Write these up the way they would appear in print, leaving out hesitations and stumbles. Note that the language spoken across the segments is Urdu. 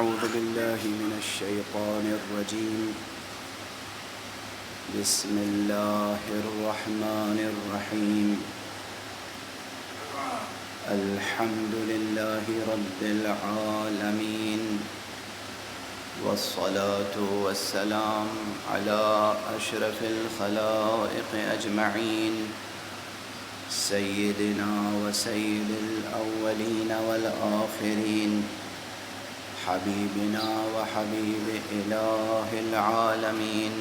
أعوذ بالله من الشيطان الرجيم. بسم الله الرحمن الرحيم. الحمد لله رب العالمين، والصلاة والسلام على أشرف الخلائق أجمعين، سيدنا وسيد الأولين والآخرين، حبيبنا وحبيب إله العالمين،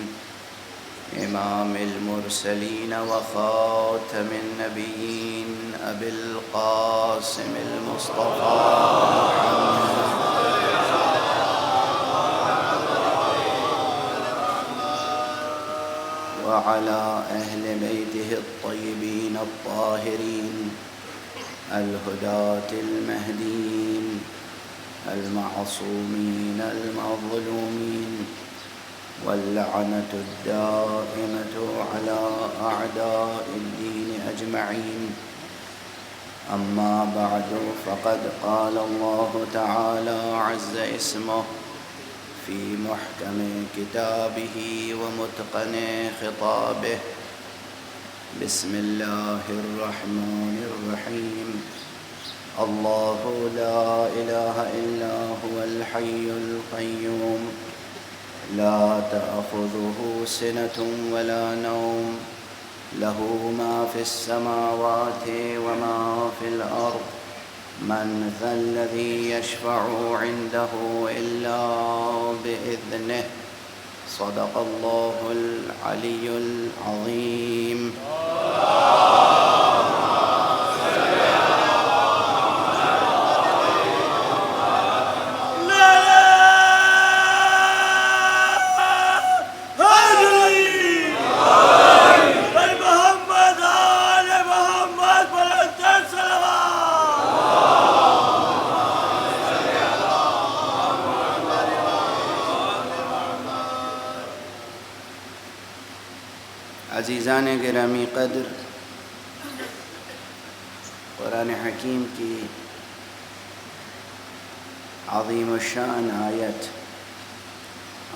إمام المرسلين وخاتم النبيين، أبي القاسم المصطفى وعلى أهل بيته الطيبين الطاهرين الهداة المهديين المعصومين المظلومين، واللعنة الدائمة على أعداء الدين أجمعين. أما بعد، فقد قال الله تعالى عز اسمه في محكم كتابه ومتقن خطابه. بسم الله الرحمن الرحيم. الله لا إله إلا هو الحي القيوم، لا تأخذه سنة ولا نوم، له ما في السماوات وما في الأرض، من ذا الذي يشفع عنده إلا بإذنه. صدق الله العلي العظيم. عزیزان گرامی قدر، قرآن حکیم کی عظیم الشان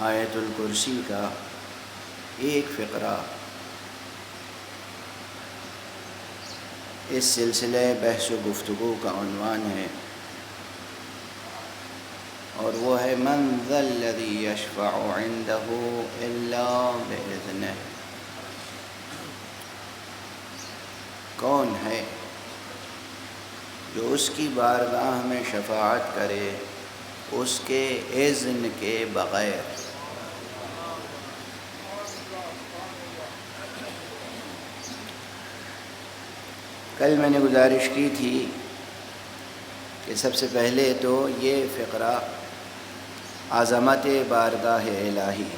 آیت الکرسی کا ایک فقرہ اس سلسلے بحث و گفتگو کا عنوان ہے، اور وہ ہے من ذا الذی یشفع عنده الا بإذنہ. کون ہے جو اس کی بارگاہ میں شفاعت کرے اس کے اذن کے بغیر؟ کل میں نے گزارش کی تھی کہ سب سے پہلے تو یہ فقرہ عظمت بارگاہ الہی،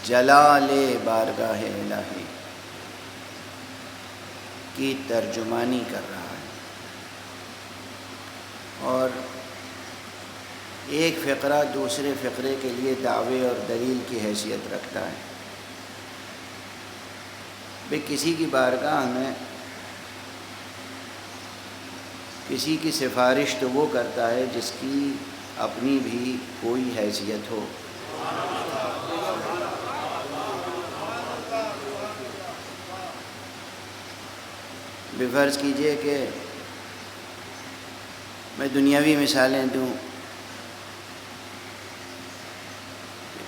جلال بارگاہ الہی کی ترجمانی کر رہا ہے، اور ایک فقرہ دوسرے فقرے کے لیے دعوے اور دلیل کی حیثیت رکھتا ہے. بھئی کسی کی بارگاہ میں کسی کی سفارش تو وہ کرتا ہے جس کی اپنی بھی کوئی حیثیت ہو. فرض کیجئے کہ میں دنیاوی مثالیں دوں.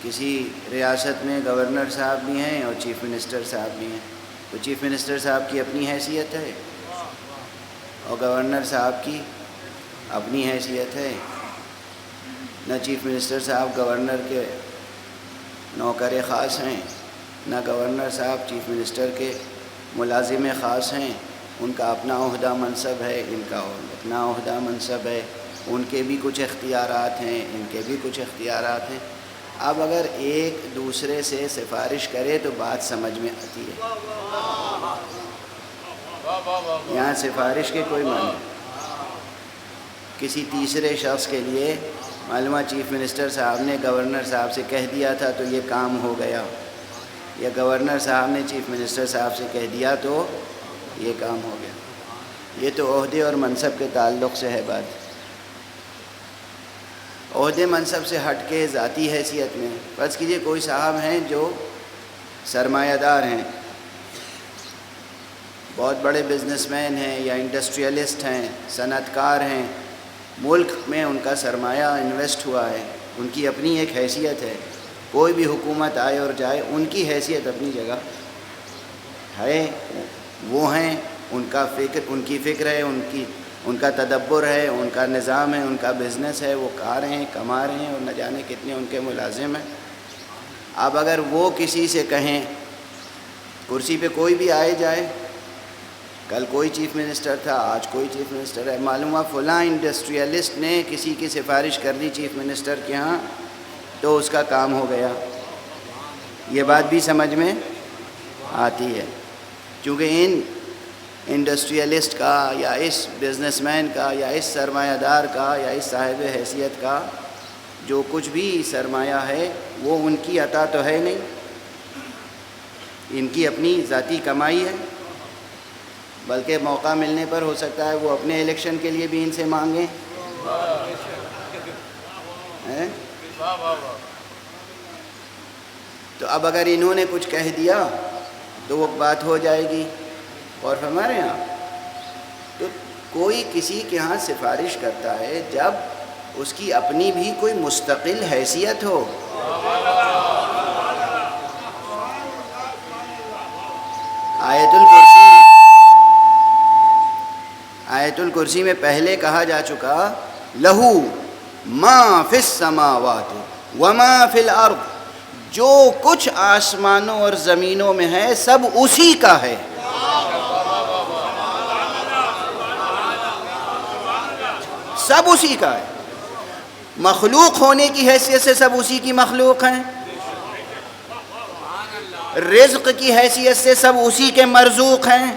کسی ریاست میں گورنر صاحب بھی ہیں اور چیف منسٹر صاحب بھی ہیں. تو چیف منسٹر صاحب کی اپنی حیثیت ہے اور گورنر صاحب کی اپنی حیثیت ہے. نہ چیف منسٹر صاحب گورنر کے نوکر خاص ہیں، نہ گورنر صاحب چیف منسٹر کے ملازم خاص ہیں. ان کا اپنا عہدہ منصب ہے، ان کا اپنا عہدہ منصب ہے، ان کے بھی کچھ اختیارات ہیں، ان کے بھی کچھ اختیارات ہیں. اب اگر ایک دوسرے سے سفارش کرے تو بات سمجھ میں آتی ہے. یہاں سفارش کے کوئی معنی نہیں. کسی تیسرے شخص کے لیے معلومہ چیف منسٹر صاحب نے گورنر صاحب سے کہہ دیا تھا تو یہ کام ہو گیا، یا گورنر صاحب نے چیف منسٹر صاحب سے کہہ دیا تو یہ کام ہو گیا. یہ تو عہدے اور منصب کے تعلق سے ہے بات. عہدے منصب سے ہٹ کے ذاتی حیثیت میں، فرض کیجئے کوئی صاحب ہیں جو سرمایہ دار ہیں، بہت بڑے بزنس مین ہیں یا انڈسٹریلسٹ ہیں، صنعت کار ہیں، ملک میں ان کا سرمایہ انویسٹ ہوا ہے، ان کی اپنی ایک حیثیت ہے، کوئی بھی حکومت آئے اور جائے ان کی حیثیت اپنی جگہ ہے، وہ ہیں، ان کی فکر ہے، ان کا تدبر ہے، ان کا نظام ہے، ان کا بزنس ہے، وہ کھا رہے ہیں، کما رہے ہیں، اور نہ جانے کتنے ان کے ملازم ہیں۔ اب اگر وہ کسی سے کہیں، کرسی پہ کوئی بھی آئے جائے، کل کوئی چیف منسٹر تھا، آج کوئی چیف منسٹر ہے، معلوم ہوا فلاں انڈسٹریلسٹ نے کسی کی سفارش کر دی چیف منسٹر کے ہاں تو اس کا کام ہو گیا، یہ بات بھی سمجھ میں آتی ہے، کیونکہ ان انڈسٹریلسٹ کا یا اس بزنس مین کا یا اس سرمایہ دار کا یا اس صاحب حیثیت کا جو کچھ بھی سرمایہ ہے وہ ان کی عطا تو ہے نہیں، ان کی اپنی ذاتی کمائی ہے، بلکہ موقع ملنے پر ہو سکتا ہے وہ اپنے الیکشن کے لیے بھی ان سے مانگیں۔ تو اب اگر انہوں نے کچھ کہہ دیا تو وہ بات ہو جائے گی، اور ہمارے ہاں تو کوئی کسی کے ہاں سفارش کرتا ہے جب اس کی اپنی بھی کوئی مستقل حیثیت ہو۔ آیت الکرسی میں پہلے کہا جا چکا، لہو ما فی السماوات وما فی الارض، جو کچھ آسمانوں اور زمینوں میں ہے سب اسی کا ہے، سب اسی کا ہے، مخلوق ہونے کی حیثیت سے سب اسی کی مخلوق ہیں، رزق کی حیثیت سے سب اسی کے مرزوق ہیں،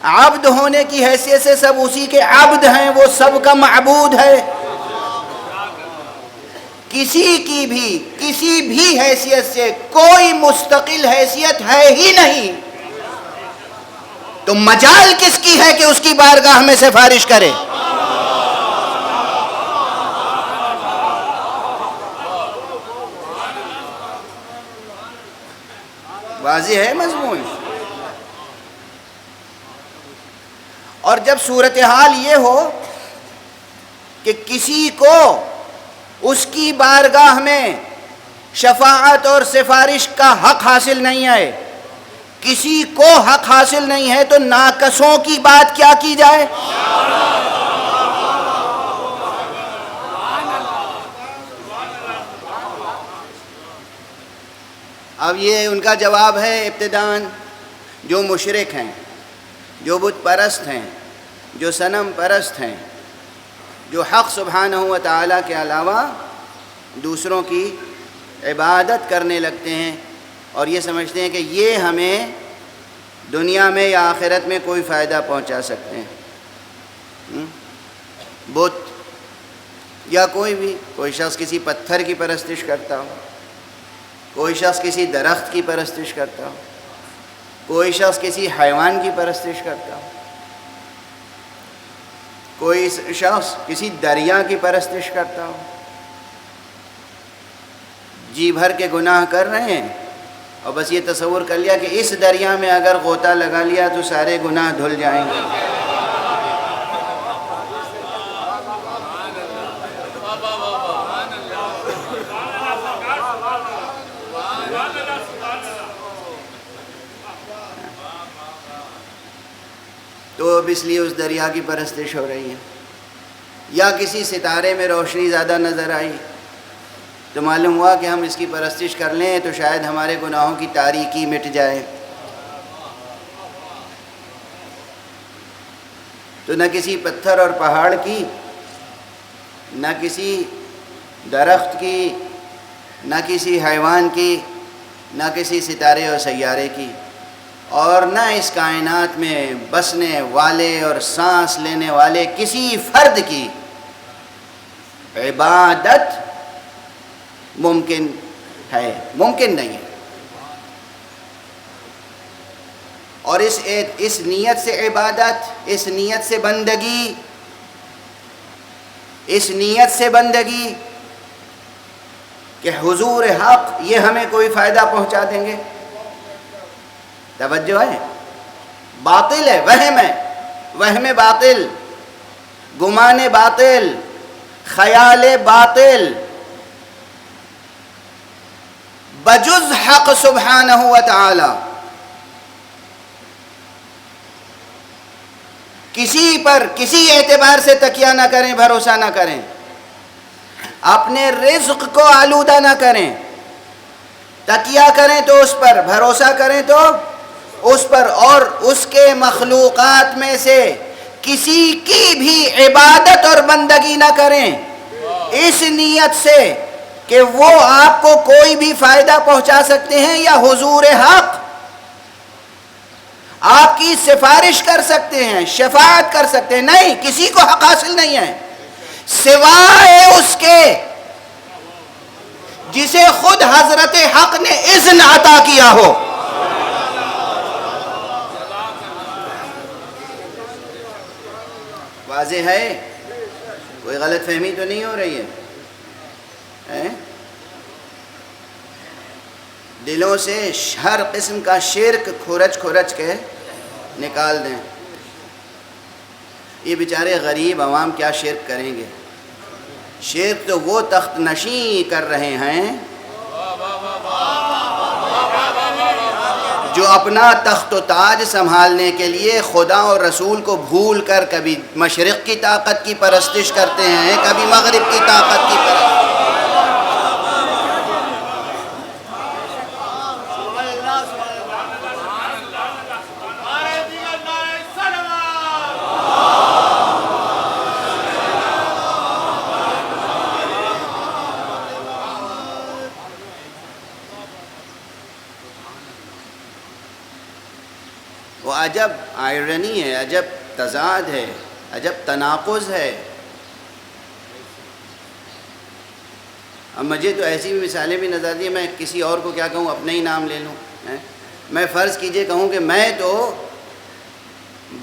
عبد ہونے کی حیثیت سے سب اسی کے عبد ہیں، وہ سب کا معبود ہے، کسی بھی حیثیت سے کوئی مستقل حیثیت ہے ہی نہیں، تو مجال کس کی ہے کہ اس کی بارگاہ میں سفارش کرے؟ واضح ہے مضمون۔ اور جب صورتحال یہ ہو کہ کسی کو اس کی بارگاہ میں شفاعت اور سفارش کا حق حاصل نہیں ہے، کسی کو حق حاصل نہیں ہے، تو ناقصوں کی بات کیا کی جائے؟ اب یہ ان کا جواب ہے ابتداءً، جو مشرک ہیں، جو بت پرست ہیں، جو صنم پرست ہیں، جو حق سبحانہ و تعالیٰ کے علاوہ دوسروں کی عبادت کرنے لگتے ہیں اور یہ سمجھتے ہیں کہ یہ ہمیں دنیا میں یا آخرت میں کوئی فائدہ پہنچا سکتے ہیں، بت یا کوئی شخص کسی پتھر کی پرستش کرتا ہو، کوئی شخص کسی درخت کی پرستش کرتا ہو، کوئی شخص کسی حیوان کی پرستش کرتا ہو، کوئی شخص کسی دریا کی پرستش کرتا ہو، جی بھر کے گناہ کر رہے ہیں اور بس یہ تصور کر لیا کہ اس دریا میں اگر غوطہ لگا لیا تو سارے گناہ دھل جائیں گے۔ تو اب اس لیے اس دریا کی پرستش ہو رہی ہے، یا کسی ستارے میں روشنی زیادہ نظر آئی تو معلوم ہوا کہ ہم اس کی پرستش کر لیں تو شاید ہمارے گناہوں کی تاریکی مٹ جائے، تو نہ کسی پتھر اور پہاڑ کی، نہ کسی درخت کی، نہ کسی حیوان کی، نہ کسی ستارے اور سیارے کی، اور نہ اس کائنات میں بسنے والے اور سانس لینے والے کسی فرد کی عبادت ممکن ہے، ممکن نہیں ہے۔ اور اس نیت سے عبادت، اس نیت سے بندگی اس نیت سے بندگی کہ حضور حق یہ ہمیں کوئی فائدہ پہنچا دیں گے. توجہ ہے؟ باطل ہے، وہم باطل، گمان باطل، خیال باطل، بجز حق سبحانہ و تعالی. کسی پر کسی اعتبار سے تکیہ نہ کریں، بھروسہ نہ کریں، اپنے رزق کو آلودہ نہ کریں. تکیہ کریں تو اس پر، بھروسہ کریں تو اس پر، اور اس کے مخلوقات میں سے کسی کی بھی عبادت اور بندگی نہ کریں اس نیت سے کہ وہ آپ کو کوئی بھی فائدہ پہنچا سکتے ہیں یا حضور حق آپ کی سفارش کر سکتے ہیں، شفاعت کر سکتے ہیں. نہیں، کسی کو حق حاصل نہیں ہے سوائے اس کے جسے خود حضرت حق نے اذن عطا کیا ہو. واضح ہے؟ کوئی غلط فہمی تو نہیں ہو رہی ہے؟ دلوں سے ہر قسم کا شرک کھرچ کے نکال دیں. یہ بیچارے غریب عوام کیا شرک کریں گے؟ شرک تو وہ تخت نشین کر رہے ہیں جو اپنا تخت و تاج سنبھالنے کے لیے خدا اور رسول کو بھول کر کبھی مشرق کی طاقت کی پرستش کرتے ہیں، کبھی مغرب کی طاقت کی پرستش. وہ عجب آئرنی ہے، عجب تضاد ہے، عجب تناقض ہے. اب مجھے تو ایسی بھی مثالیں بھی نظر آتی ہیں، میں کسی اور کو کیا کہوں، اپنا ہی نام لے لوں. میں فرض کیجئے کہوں کہ میں تو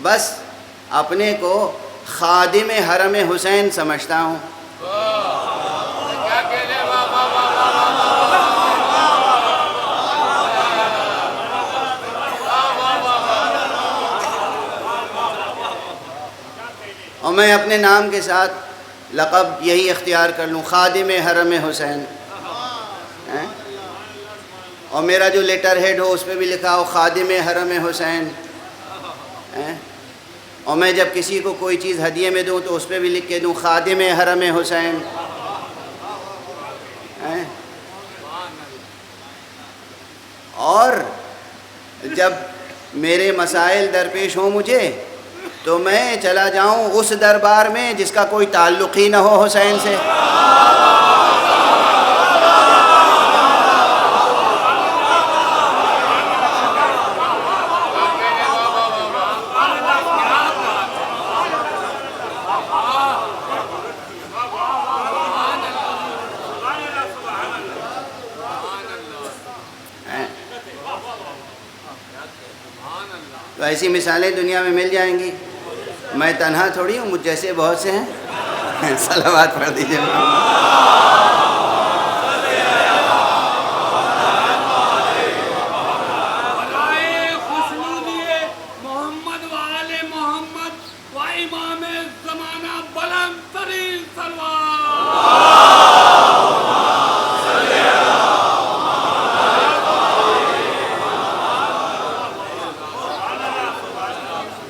بس اپنے کو خادم حرم حسین سمجھتا ہوں. اور میں اپنے نام کے ساتھ لقب یہی اختیار کر لوں، خادم حرم حسین. اور میرا جو لیٹر ہیڈ ہو اس پہ بھی لکھا ہو خادم حرم حسین. اور میں جب کسی کو کوئی چیز ہدیے میں دوں تو اس پہ بھی لکھ کے دوں خادم حرم حسین. اور جب میرے مسائل درپیش ہوں مجھے تو میں چلا جاؤں اس دربار میں جس کا کوئی تعلق ہی نہ ہو حسین سے. تو ایسی مثالیں دنیا میں مل جائیں گی. میں تنہا تھوڑی ہوں، مجھ جیسے بہت سے ہیں. صلوات پڑھ دیجیے. محمد وآل محمد و امام زمانہ بلند ترین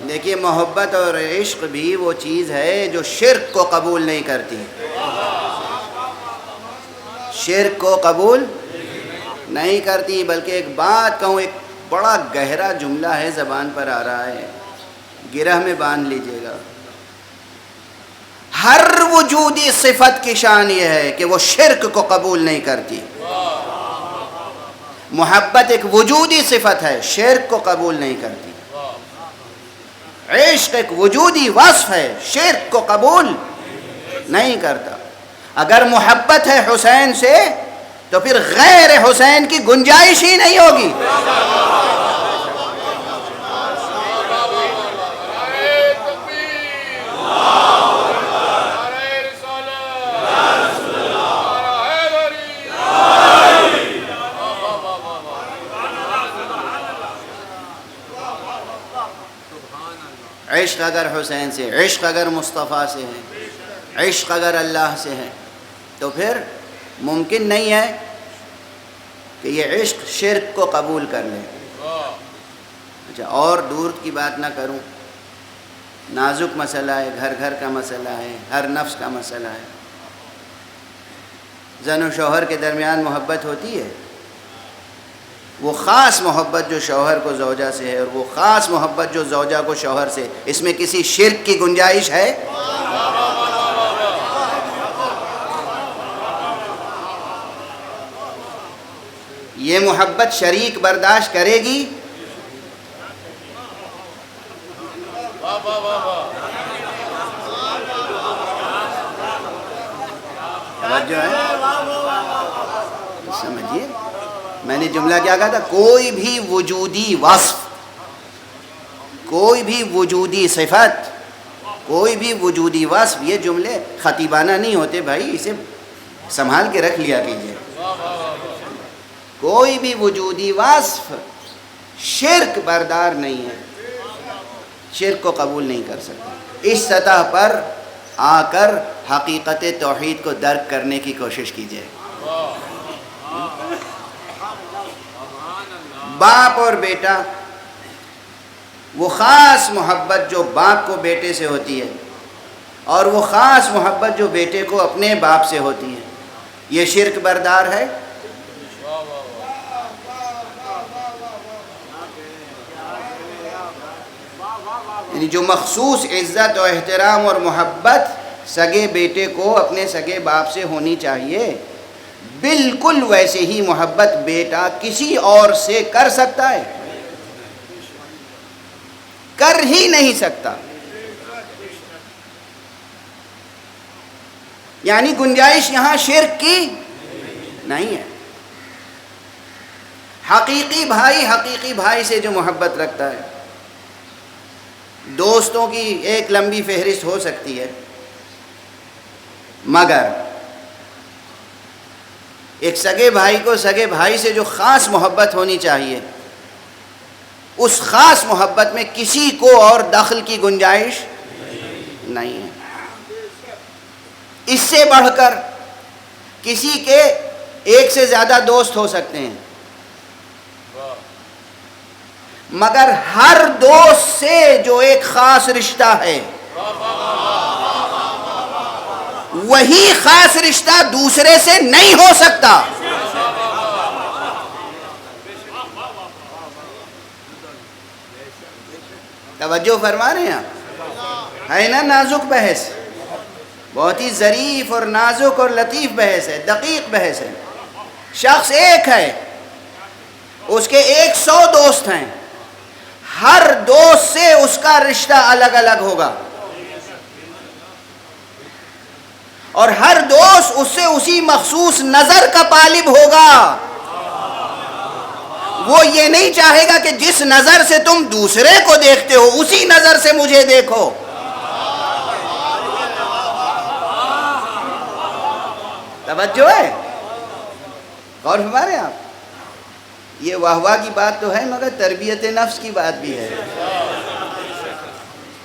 دیکھیے، محبت اور عشق بھی وہ چیز ہے جو شرک کو قبول نہیں کرتی. شرک کو قبول نہیں کرتی. بلکہ ایک بات کہوں، ایک بڑا گہرا جملہ ہے، زبان پر آ رہا ہے، گرہ میں باندھ لیجئے گا. ہر وجودی صفت کی شان یہ ہے کہ وہ شرک کو قبول نہیں کرتی. محبت ایک وجودی صفت ہے، شرک کو قبول نہیں کرتی. عشق ایک وجودی وصف ہے، شرک کو قبول نہیں کرتا. اگر محبت ہے حسین سے تو پھر غیر حسین کی گنجائش ہی نہیں ہوگی. عشق اگر حسین سے، عشق اگر مصطفیٰ سے ہے، عشق اگر اللہ سے ہے، تو پھر ممکن نہیں ہے کہ یہ عشق شرک کو قبول کر لے۔ اچھا، اور دور کی بات نہ کروں، نازک مسئلہ ہے، گھر گھر کا مسئلہ ہے، ہر نفس کا مسئلہ ہے۔ زن و شوہر کے درمیان محبت ہوتی ہے، وہ خاص محبت جو شوہر کو زوجہ سے ہے اور وہ خاص محبت جو زوجہ کو شوہر سے، اس میں کسی شرک کی گنجائش ہے؟ یہ محبت شریک برداشت کرے گی؟ توجہ ہے؟ سمجھیے میں نے جملہ کیا کہا تھا؟ کوئی بھی وجودی وصف، کوئی بھی وجودی صفت، کوئی بھی وجودی وصف، یہ جملے خطیبانہ نہیں ہوتے بھائی، اسے سنبھال کے رکھ لیا کیجیے۔ کوئی بھی وجودی وصف شرک بردار نہیں ہے، شرک کو قبول نہیں کر سکتا۔ اس سطح پر آ کر حقیقت توحید کو درک کرنے کی کوشش کیجیے۔ باپ اور بیٹا، وہ خاص محبت جو باپ کو بیٹے سے ہوتی ہے اور وہ خاص محبت جو بیٹے کو اپنے باپ سے ہوتی ہے، یہ شرک بردار ہے؟ یعنی جو مخصوص عزت و احترام اور محبت سگے بیٹے کو اپنے سگے باپ سے ہونی چاہیے، بالکل ویسے ہی محبت بیٹا کسی اور سے کر سکتا ہے؟ کر ہی نہیں سکتا۔ یعنی گنجائش یہاں شرک کی نہیں ہے۔ حقیقی بھائی سے جو محبت رکھتا ہے، دوستوں کی ایک لمبی فہرست ہو سکتی ہے، مگر ایک سگے بھائی کو سگے بھائی سے جو خاص محبت ہونی چاہیے، اس خاص محبت میں کسی کو اور دخل کی گنجائش نہیں ہے۔ اس سے بڑھ کر کسی کے ایک سے زیادہ دوست ہو سکتے ہیں، مگر ہر دوست سے جو ایک خاص رشتہ ہے، وہی خاص رشتہ دوسرے سے نہیں ہو سکتا۔ توجہ فرما رہے ہیں آپ؟ ہے نا نازک بحث، بہت ہی ظریف اور نازک اور لطیف بحث ہے، دقیق بحث ہے۔ شخص ایک ہے، اس کے 100 دوست ہیں، ہر دوست سے اس کا رشتہ الگ الگ ہوگا، اور ہر دوست اس سے اسی مخصوص نظر کا طالب ہوگا۔ وہ یہ نہیں چاہے گا کہ جس نظر سے تم دوسرے کو دیکھتے ہو اسی نظر سے مجھے دیکھو۔ توجہ ہے؟ غور فرما رہے ہیں آپ؟ یہ واہ واہ کی بات تو ہے، مگر تربیت نفس کی بات بھی ہے۔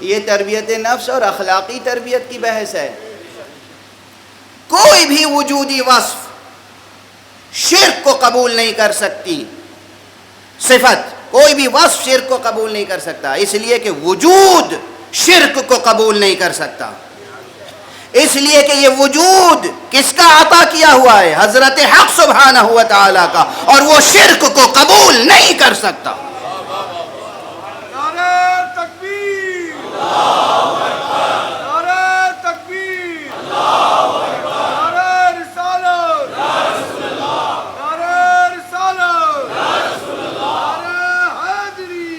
یہ تربیت نفس اور اخلاقی تربیت کی بحث ہے۔ کوئی بھی وجودی وصف شرک کو قبول نہیں کر سکتی، صفت کوئی بھی وصف شرک کو قبول نہیں کر سکتا، اس لیے کہ وجود شرک کو قبول نہیں کر سکتا، اس لیے کہ یہ وجود کس کا عطا کیا ہوا ہے؟ حضرت حق سبحانہ و تعالی کا، اور وہ شرک کو قبول نہیں کر سکتا۔ نعرہ تکبیر، نعرہ تکبیر، نعرہ رسالت، نعرہ رسالت، نعرہ حیدری،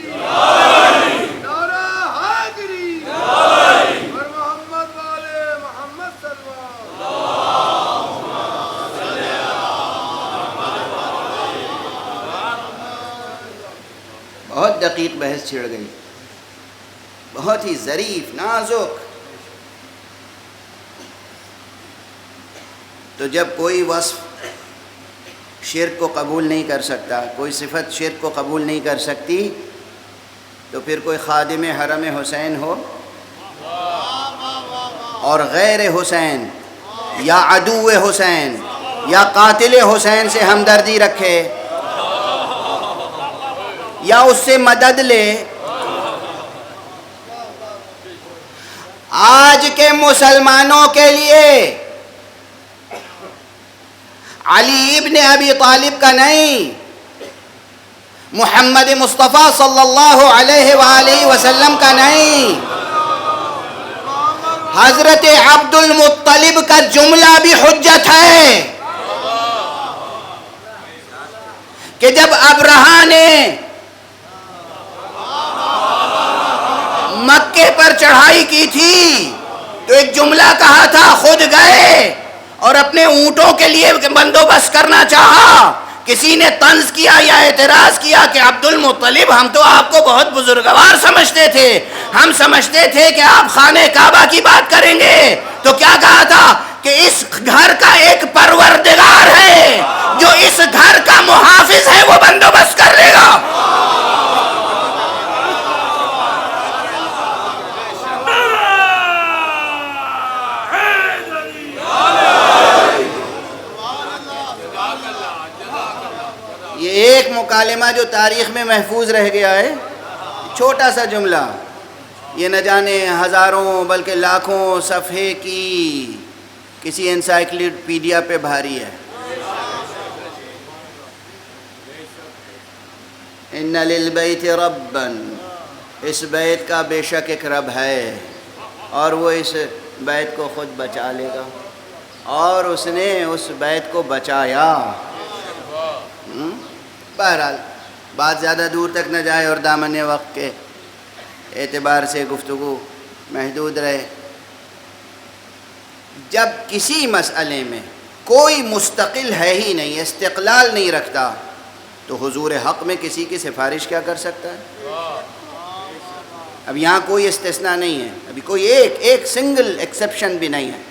نعرہ حیدری، اور محمد والے محمد صلی اللہ علیہ وسلم۔ بہت دقیق بحث چھڑ گئی، بہت ہی ظریف نازک۔ تو جب کوئی وصف شرک کو قبول نہیں کر سکتا، کوئی صفت شرک کو قبول نہیں کر سکتی، تو پھر کوئی خادم حرم حسین ہو اور غیر حسین یا عدو حسین یا قاتل حسین سے ہمدردی رکھے یا اس سے مدد لے، آج کے مسلمانوں کے لیے علی ابن ابی طالب کا نہیں، محمد مصطفیٰ صلی اللہ علیہ وآلہ وسلم کا نہیں، حضرت عبد المطلب کا جملہ بھی حجت ہے کہ جب ابرہہ نے مکے پر چڑھائی کی تھی تو ایک جملہ کہا تھا، خود گئے اور اپنے اونٹوں کے لیے بندوبست کرنا چاہا، کسی نے طنز کیا یا اعتراض کیا کہ عبد المطلب ہم تو آپ کو بہت بزرگوار سمجھتے تھے، ہم سمجھتے تھے کہ آپ خانہ کعبہ کی بات کریں گے، تو کیا کہا تھا کہ اس گھر کا ایک پروردگار ہے جو اس گھر کا محافظ ہے، وہ بندوبست کر لے گا۔ یہ ایک مکالمہ جو تاریخ میں محفوظ رہ گیا ہے، چھوٹا سا جملہ، یہ نہ جانے ہزاروں بلکہ لاکھوں صفحے کی کسی انسائکلوپیڈیا پہ بھاری ہے۔ ان للبیت ربا، اس بیت کا بے شک ایک رب ہے اور وہ اس بیت کو خود بچا لے گا، اور اس نے اس بیت کو بچایا۔ بہرحال بات زیادہ دور تک نہ جائے اور دامن وقت کے اعتبار سے گفتگو محدود رہے۔ جب کسی مسئلے میں کوئی مستقل ہے ہی نہیں، استقلال نہیں رکھتا، تو حضور حق میں کسی کی سفارش کیا کر سکتا ہے؟ اب یہاں کوئی استثناء نہیں ہے، ابھی کوئی ایک سنگل ایکسیپشن بھی نہیں ہے،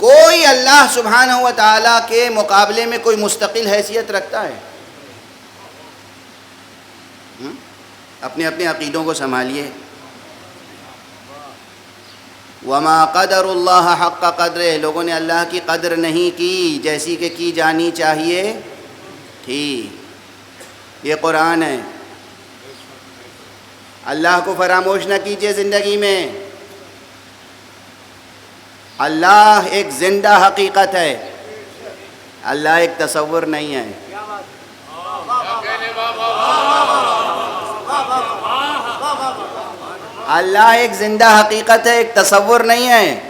کوئی اللہ سبحانہ و تعالیٰ کے مقابلے میں کوئی مستقل حیثیت رکھتا ہے؟ اپنے اپنے عقیدوں کو سنبھالیے۔ وما قدر اللہ حق قدرہ، لوگوں نے اللہ کی قدر نہیں کی جیسی کہ کی جانی چاہیے تھی۔ یہ قرآن ہے، اللہ کو فراموش نہ کیجیے زندگی میں۔ اللہ ایک زندہ حقیقت ہے، اللہ ایک تصور نہیں ہے۔ اللہ ایک زندہ حقیقت ہے، ایک تصور نہیں ہے۔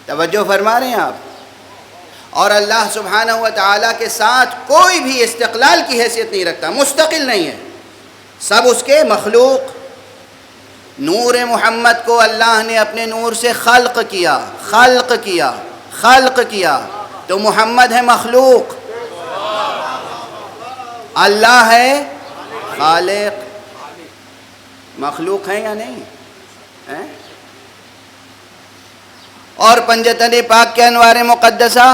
توجہ فرما رہے ہیں آپ؟ اور اللہ سبحانہ و تعالیٰ کے ساتھ کوئی بھی استقلال کی حیثیت نہیں رکھتا، مستقل نہیں ہے، سب اس کے مخلوق۔ نور محمد کو اللہ نے اپنے نور سے خلق کیا تو محمد ہے مخلوق، اللہ ہے خالق۔ مخلوق ہیں یا نہیں؟ اور پنجتن پاک کے انوار مقدسہ،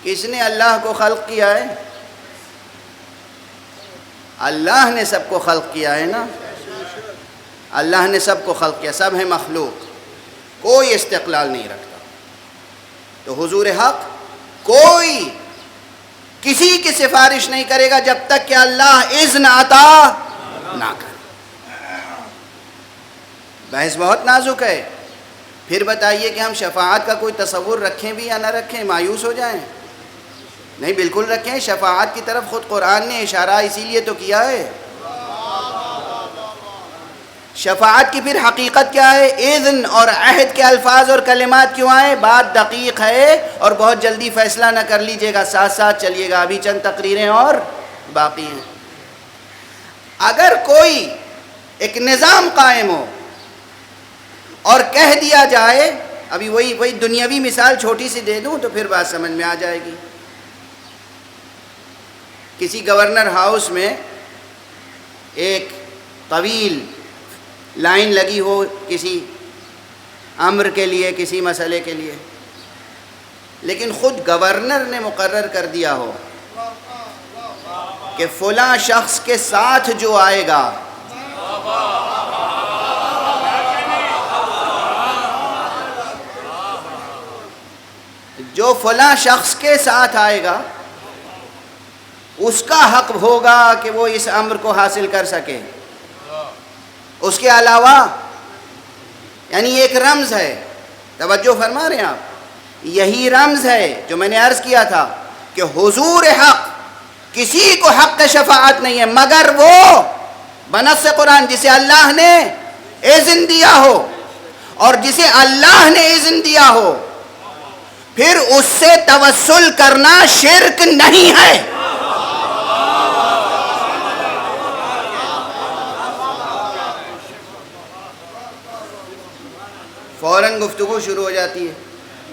کس نے اللہ کو خلق کیا ہے؟ اللہ نے سب کو خلق کیا ہے نا، اللہ نے سب کو خلق کیا، سب ہیں مخلوق، کوئی استقلال نہیں رکھتا۔ تو حضور حق کوئی کسی کی سفارش نہیں کرے گا جب تک کہ اللہ اذن عطا نہ کرے۔ بحث بہت نازک ہے، پھر بتائیے کہ ہم شفاعت کا کوئی تصور رکھیں بھی یا نہ رکھیں، مایوس ہو جائیں؟ نہیں، بالکل رکھیں۔ شفاعت کی طرف خود قرآن نے اشارہ اسی لیے تو کیا ہے۔ شفاعت کی پھر حقیقت کیا ہے؟ اذن اور عہد کے الفاظ اور کلمات کیوں آئے؟ بات دقیق ہے اور بہت جلدی فیصلہ نہ کر لیجئے گا، ساتھ ساتھ چلیے گا، ابھی چند تقریریں اور باقی ہیں۔ اگر کوئی ایک نظام قائم ہو اور کہہ دیا جائے، ابھی وہی دنیاوی مثال چھوٹی سی دے دوں تو پھر بات سمجھ میں آ جائے گی۔ کسی گورنر ہاؤس میں ایک طویل لائن لگی ہو کسی امر کے لیے، کسی مسئلے کے لیے، لیکن خود گورنر نے مقرر کر دیا ہو کہ فلاں شخص کے ساتھ جو آئے گا جو فلاں شخص کے ساتھ آئے گا اس کا حق ہوگا کہ وہ اس امر کو حاصل کر سکے. اس کے علاوہ یعنی یہ ایک رمز ہے، توجہ فرما رہے ہیں آپ، یہی رمز ہے جو میں نے عرض کیا تھا کہ حضور حق کسی کو حق شفاعت نہیں ہے مگر وہ بنص قرآن جسے اللہ نے اذن دیا ہو، اور جسے اللہ نے اذن دیا ہو پھر اس سے توسل کرنا شرک نہیں ہے. فوراً گفتگو شروع ہو جاتی ہے.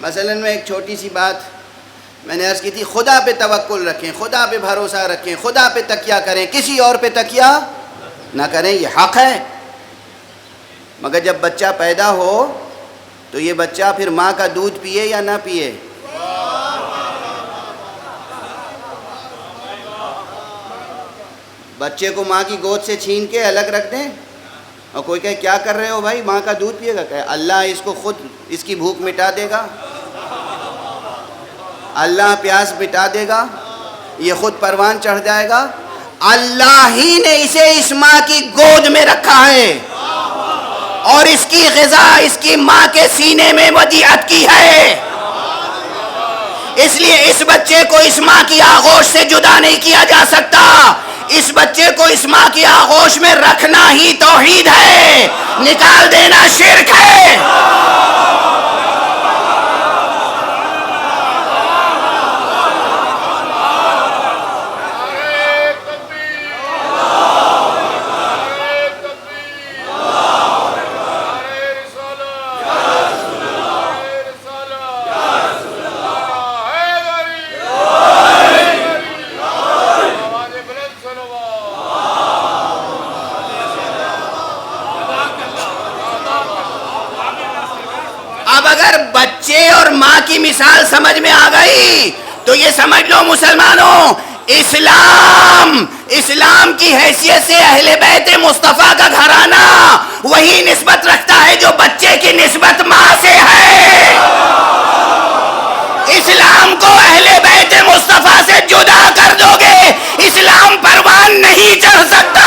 مثلا میں ایک چھوٹی سی بات میں نے عرض کی تھی، خدا پہ توکل رکھیں، خدا پہ بھروسہ رکھیں، خدا پہ تکیہ کریں، کسی اور پہ تکیہ نہ کریں، یہ حق ہے. مگر جب بچہ پیدا ہو تو یہ بچہ پھر ماں کا دودھ پیے یا نہ پیے؟ بچے کو ماں کی گود سے چھین کے الگ رکھ دیں اور کوئی کہے کیا کر رہے ہو بھائی، ماں کا دودھ پیے گا؟ کہ اللہ اس کو خود اس کی بھوک مٹا دے گا، اللہ پیاس مٹا دے گا، یہ خود پروان چڑھ جائے گا. اللہ ہی نے اسے اس ماں کی گود میں رکھا ہے اور اس کی غذا اس کی ماں کے سینے میں ودیعت کی ہے. اس لیے اس بچے کو اس ماں کی آغوش سے جدا نہیں کیا جا سکتا. اس بچے کو اس ماں کی آغوش میں رکھنا ہی توحید ہے، نکال دینا شرک ہے. بچے اور ماں کی مثال سمجھ میں آ گئی تو یہ سمجھ لو مسلمانوں، اسلام کی حیثیت سے اہل بیت مصطفیٰ کا گھرانہ وہی نسبت رکھتا ہے جو بچے کی نسبت ماں سے ہے. اسلام کو اہل بیت مصطفیٰ سے جدا کر دو گے اسلام پروان نہیں چڑھ سکتا.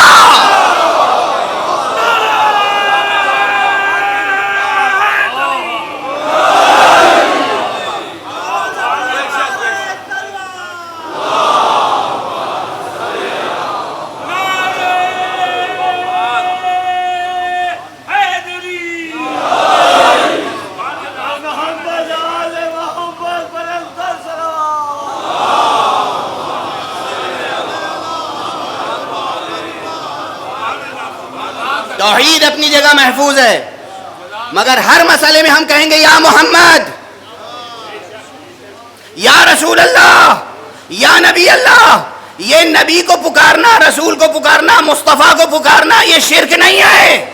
توحید اپنی جگہ محفوظ ہے، مگر ہر مسئلے میں ہم کہیں گے یا محمد، یا رسول اللہ، یا نبی اللہ. یہ نبی کو پکارنا، رسول کو پکارنا، مصطفیٰ کو پکارنا یہ شرک نہیں ہے.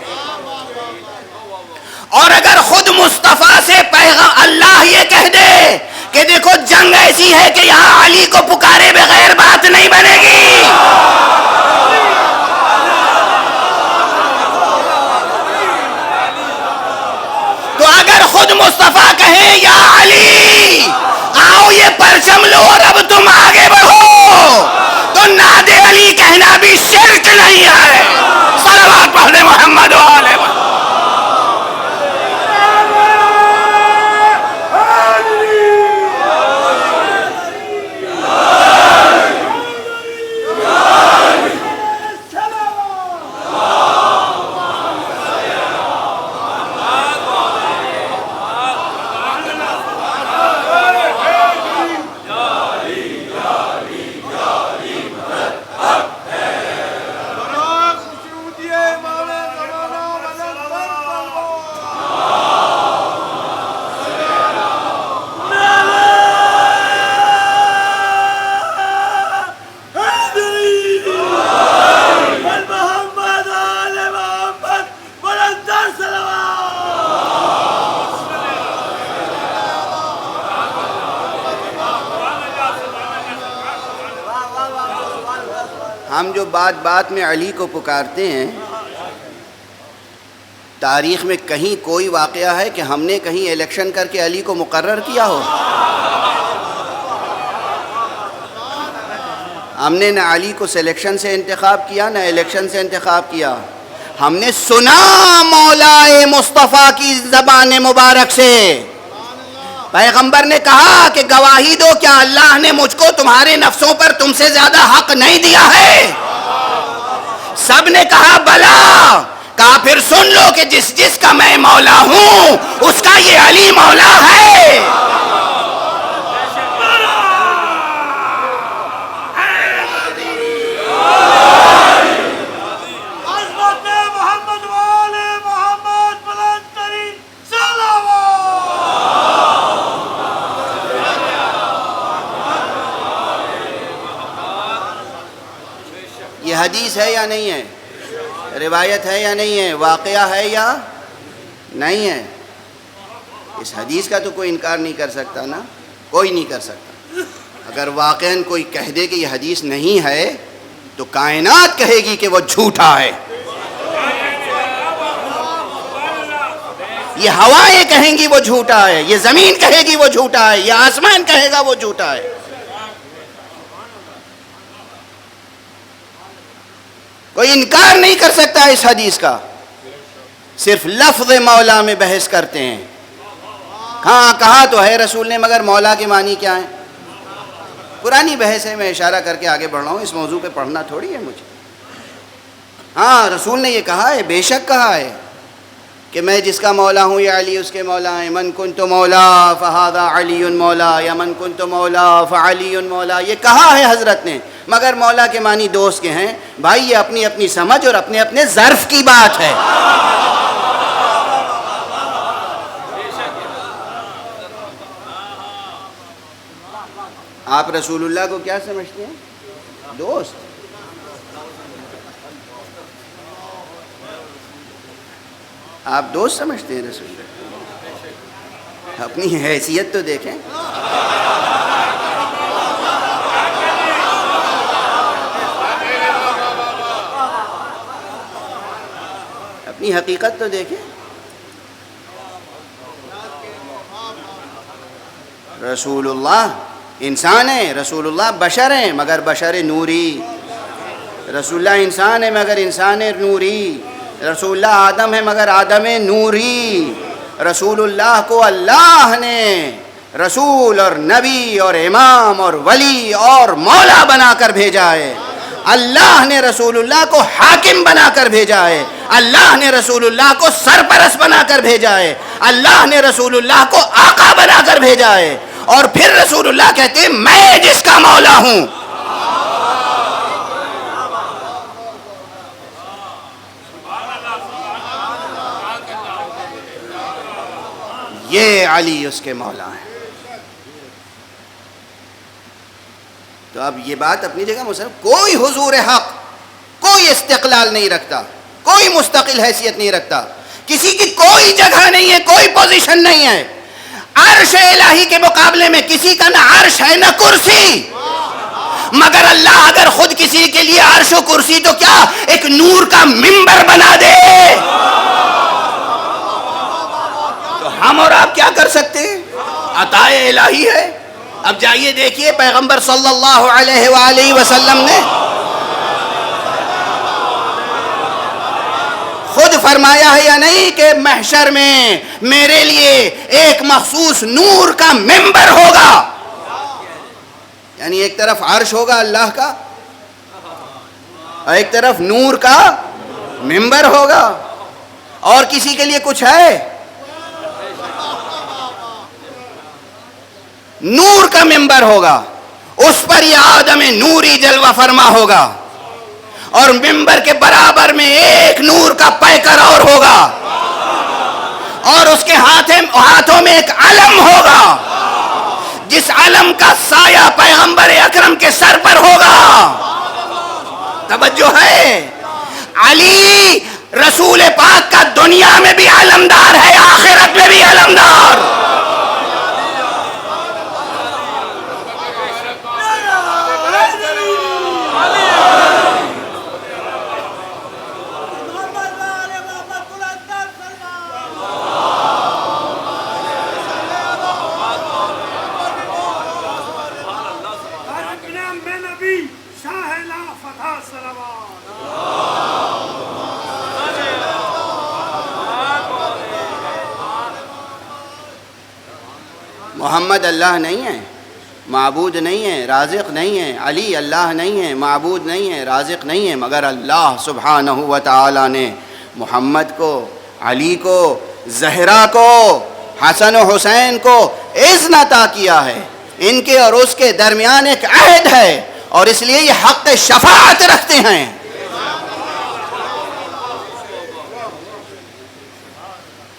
اور اگر خود مصطفیٰ سے پیغام اللہ یہ کہہ دے کہ دیکھو جنگ ایسی ہے کہ یہاں علی کو پکارے بغیر بات نہیں بنے گی، تو اگر خود مصطفیٰ کہے یا علی آؤ یہ پرچم لو اور اب تم آگے بڑھو، تو ناد علی کہنا بھی شرک نہیں ہے. صلوات پڑھنے محمد و آلہ محمد. ہم جو بات بات میں علی کو پکارتے ہیں، تاریخ میں کہیں کوئی واقعہ ہے کہ ہم نے کہیں الیکشن کر کے علی کو مقرر کیا ہو؟ ہم نے نہ علی کو سلیکشن سے انتخاب کیا نہ الیکشن سے انتخاب کیا. ہم نے سنا مولا مصطفیٰ کی زبان مبارک سے، پیغمبر نے کہا کہ گواہی دو کیا اللہ نے مجھ کو تمہارے نفسوں پر تم سے زیادہ حق نہیں دیا ہے؟ سب نے کہا بلا. کہا پھر سن لو کہ جس کا میں مولا ہوں اس کا یہ علی مولا ہے. یہ حدیث ہے یا نہیں ہے؟ روایت ہے یا نہیں ہے؟ واقعہ ہے یا نہیں ہے؟ اس حدیث کا تو کوئی انکار نہیں کر سکتا نا، کوئی نہیں کر سکتا. اگر واقعاً کوئی کہہ دے کہ یہ حدیث نہیں ہے تو کائنات کہے گی کہ وہ جھوٹا ہے. یہ ہوائیں کہیں گی وہ جھوٹا ہے، یہ زمین کہے گی وہ جھوٹا ہے، یہ آسمان کہے گا وہ جھوٹا ہے. کوئی انکار نہیں کر سکتا اس حدیث کا. صرف لفظ مولا میں بحث کرتے ہیں. ہاں کہا تو ہے رسول نے، مگر مولا کے معنی کیا ہیں؟ پرانی بحث ہے، میں اشارہ کر کے آگے بڑھ رہا ہوں، اس موضوع پہ پڑھنا تھوڑی ہے مجھے. ہاں رسول نے یہ کہا ہے، بے شک کہا ہے کہ میں جس کا مولا ہوں یا علی اس کے مولا ہیں. من کنت مولا فہذا علی مولا، یا من کنت مولا فعلی مولا. یہ کہا ہے حضرت نے، مگر مولا کے معنی دوست کے ہیں. بھائی یہ اپنی اپنی سمجھ اور اپنے اپنے ظرف کی بات ہے. آپ رسول اللہ کو کیا سمجھتے ہیں؟ دوست. آپ دوست سمجھتے ہیں رسول اللہ؟ اپنی حیثیت تو دیکھیں. اپنی حقیقت تو دیکھیں. رسول اللہ انسان ہے، رسول اللہ بشر ہیں مگر بشر نوری. رسول اللہ انسان ہے مگر انسان نوری. رسول اللہ آدم ہے مگر آدم نوری. رسول اللہ کو اللہ نے رسول اور نبی اور امام اور ولی اور مولا بنا کر بھیجا ہے. اللہ نے رسول اللہ کو حاکم بنا کر بھیجا ہے. اللہ نے رسول اللہ کو سرپرست بنا کر بھیجا ہے. اللہ نے رسول اللہ کو آقا بنا کر بھیجا ہے. اور پھر رسول اللہ کہتے ہیں میں جس کا مولا ہوں. یہ علی اس کے مولا ہیں. تو اب یہ بات اپنی جگہ مسلم، کوئی حضور حق کوئی استقلال نہیں رکھتا، کوئی مستقل حیثیت نہیں رکھتا، کسی کی کوئی جگہ نہیں ہے، کوئی پوزیشن نہیں ہے. عرش الہی کے مقابلے میں کسی کا نہ عرش ہے نہ کرسی. مگر اللہ اگر خود کسی کے لیے عرش و کرسی تو کیا ایک نور کا منبر بنا دے تو ہم اور آپ کیا کر سکتے ہیں؟ عطا الہی ہے. اب جائیے دیکھیے پیغمبر صلی اللہ علیہ وآلہ وسلم نے خود فرمایا ہے یا نہیں کہ محشر میں میرے لیے ایک مخصوص نور کا منبر ہوگا. یعنی ایک طرف عرش ہوگا اللہ کا اور ایک طرف نور کا منبر ہوگا. اور کسی کے لیے کچھ ہے؟ نور کا منبر ہوگا، اس پر یہ آدم نوری جلوہ فرما ہوگا، اور منبر کے برابر میں ایک نور کا پیکر اور ہوگا، اور اس کے ہاتھوں میں ایک علم ہوگا جس علم کا سایہ پیغمبر اکرم کے سر پر ہوگا. توجہ ہے، علی رسول پاک کا دنیا میں بھی علمدار ہے، آخرت میں بھی علمدار. فتح سلام محمد اللہ نہیں ہے، معبود نہیں ہے، رازق نہیں ہے، علی اللہ نہیں ہے، معبود نہیں ہے، رازق نہیں ہے، مگر اللہ سبحانہ و تعالی نے محمد کو، علی کو، زہرا کو، حسن و حسین کو اذن عطا کیا ہے۔ ان کے اور اس کے درمیان ایک عہد ہے، اور اس لیے یہ حق شفاعت رکھتے ہیں۔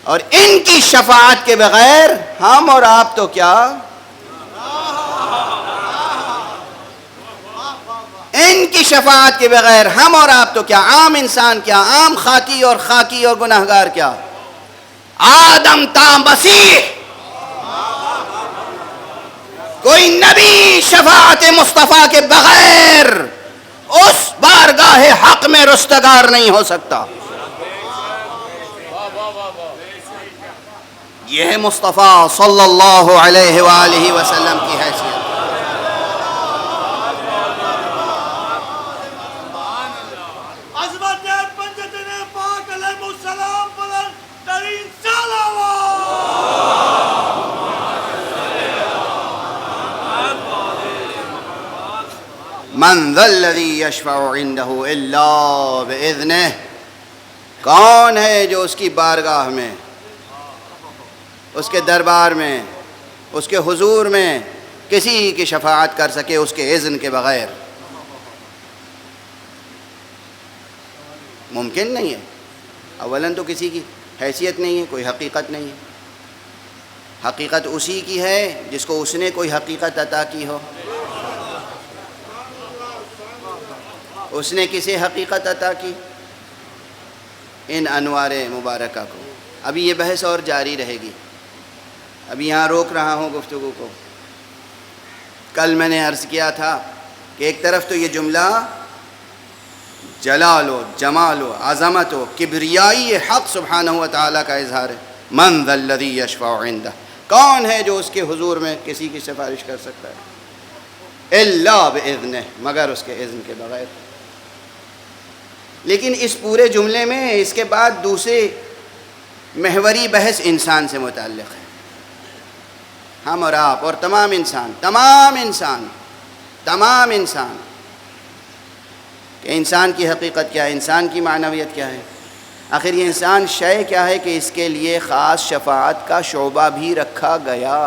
اور ان کی شفاعت کے بغیر ہم اور آپ تو کیا، ان کی شفاعت کے بغیر ہم اور آپ تو کیا، عام انسان کیا، عام خاکی اور گناہگار کیا، آدم تا مسیح، کوئی نبی شفاعت مصطفیٰ کے بغیر اس بارگاہ حق میں رستگار نہیں ہو سکتا۔ یہ ہے مصطفیٰ صلی اللہ علیہ وآلہ وسلم کی حیثیت۔ عظمت پنجتن پاک علیہ السلام بلند ترین صلوات۔ من ذا الذی یشفع عندہ الا بإذنہ، کون ہے جو اس کی بارگاہ میں، اس کے دربار میں، اس کے حضور میں کسی کی شفاعت کر سکے اس کے اذن کے بغیر؟ ممکن نہیں ہے۔ اولاً تو کسی کی حیثیت نہیں ہے، کوئی حقیقت نہیں ہے۔ حقیقت اسی کی ہے جس کو اس نے کوئی حقیقت عطا کی ہو۔ اس نے کسے حقیقت عطا کی؟ ان انوار مبارکہ کو۔ ابھی یہ بحث اور جاری رہے گی، ابھی یہاں روک رہا ہوں گفتگو کو۔ کل میں نے عرض کیا تھا کہ ایک طرف تو یہ جملہ جلال و جمال و عظمت و کبریائی حق سبحانہ و تعالیٰ کا اظہار ہے۔ من ذا الذی یشفع عندہ، کون ہے جو اس کے حضور میں کسی کی سفارش کر سکتا ہے؟ الا باذنہ، مگر اس کے اذن کے بغیر۔ لیکن اس پورے جملے میں اس کے بعد دوسرے محوری بحث انسان سے متعلق ہے۔ ہم اور آپ اور تمام انسان کہ انسان کی حقیقت کیا ہے، انسان کی معنویت کیا ہے، آخر یہ انسان شے کیا ہے کہ اس کے لیے خاص شفاعت کا شعبہ بھی رکھا گیا۔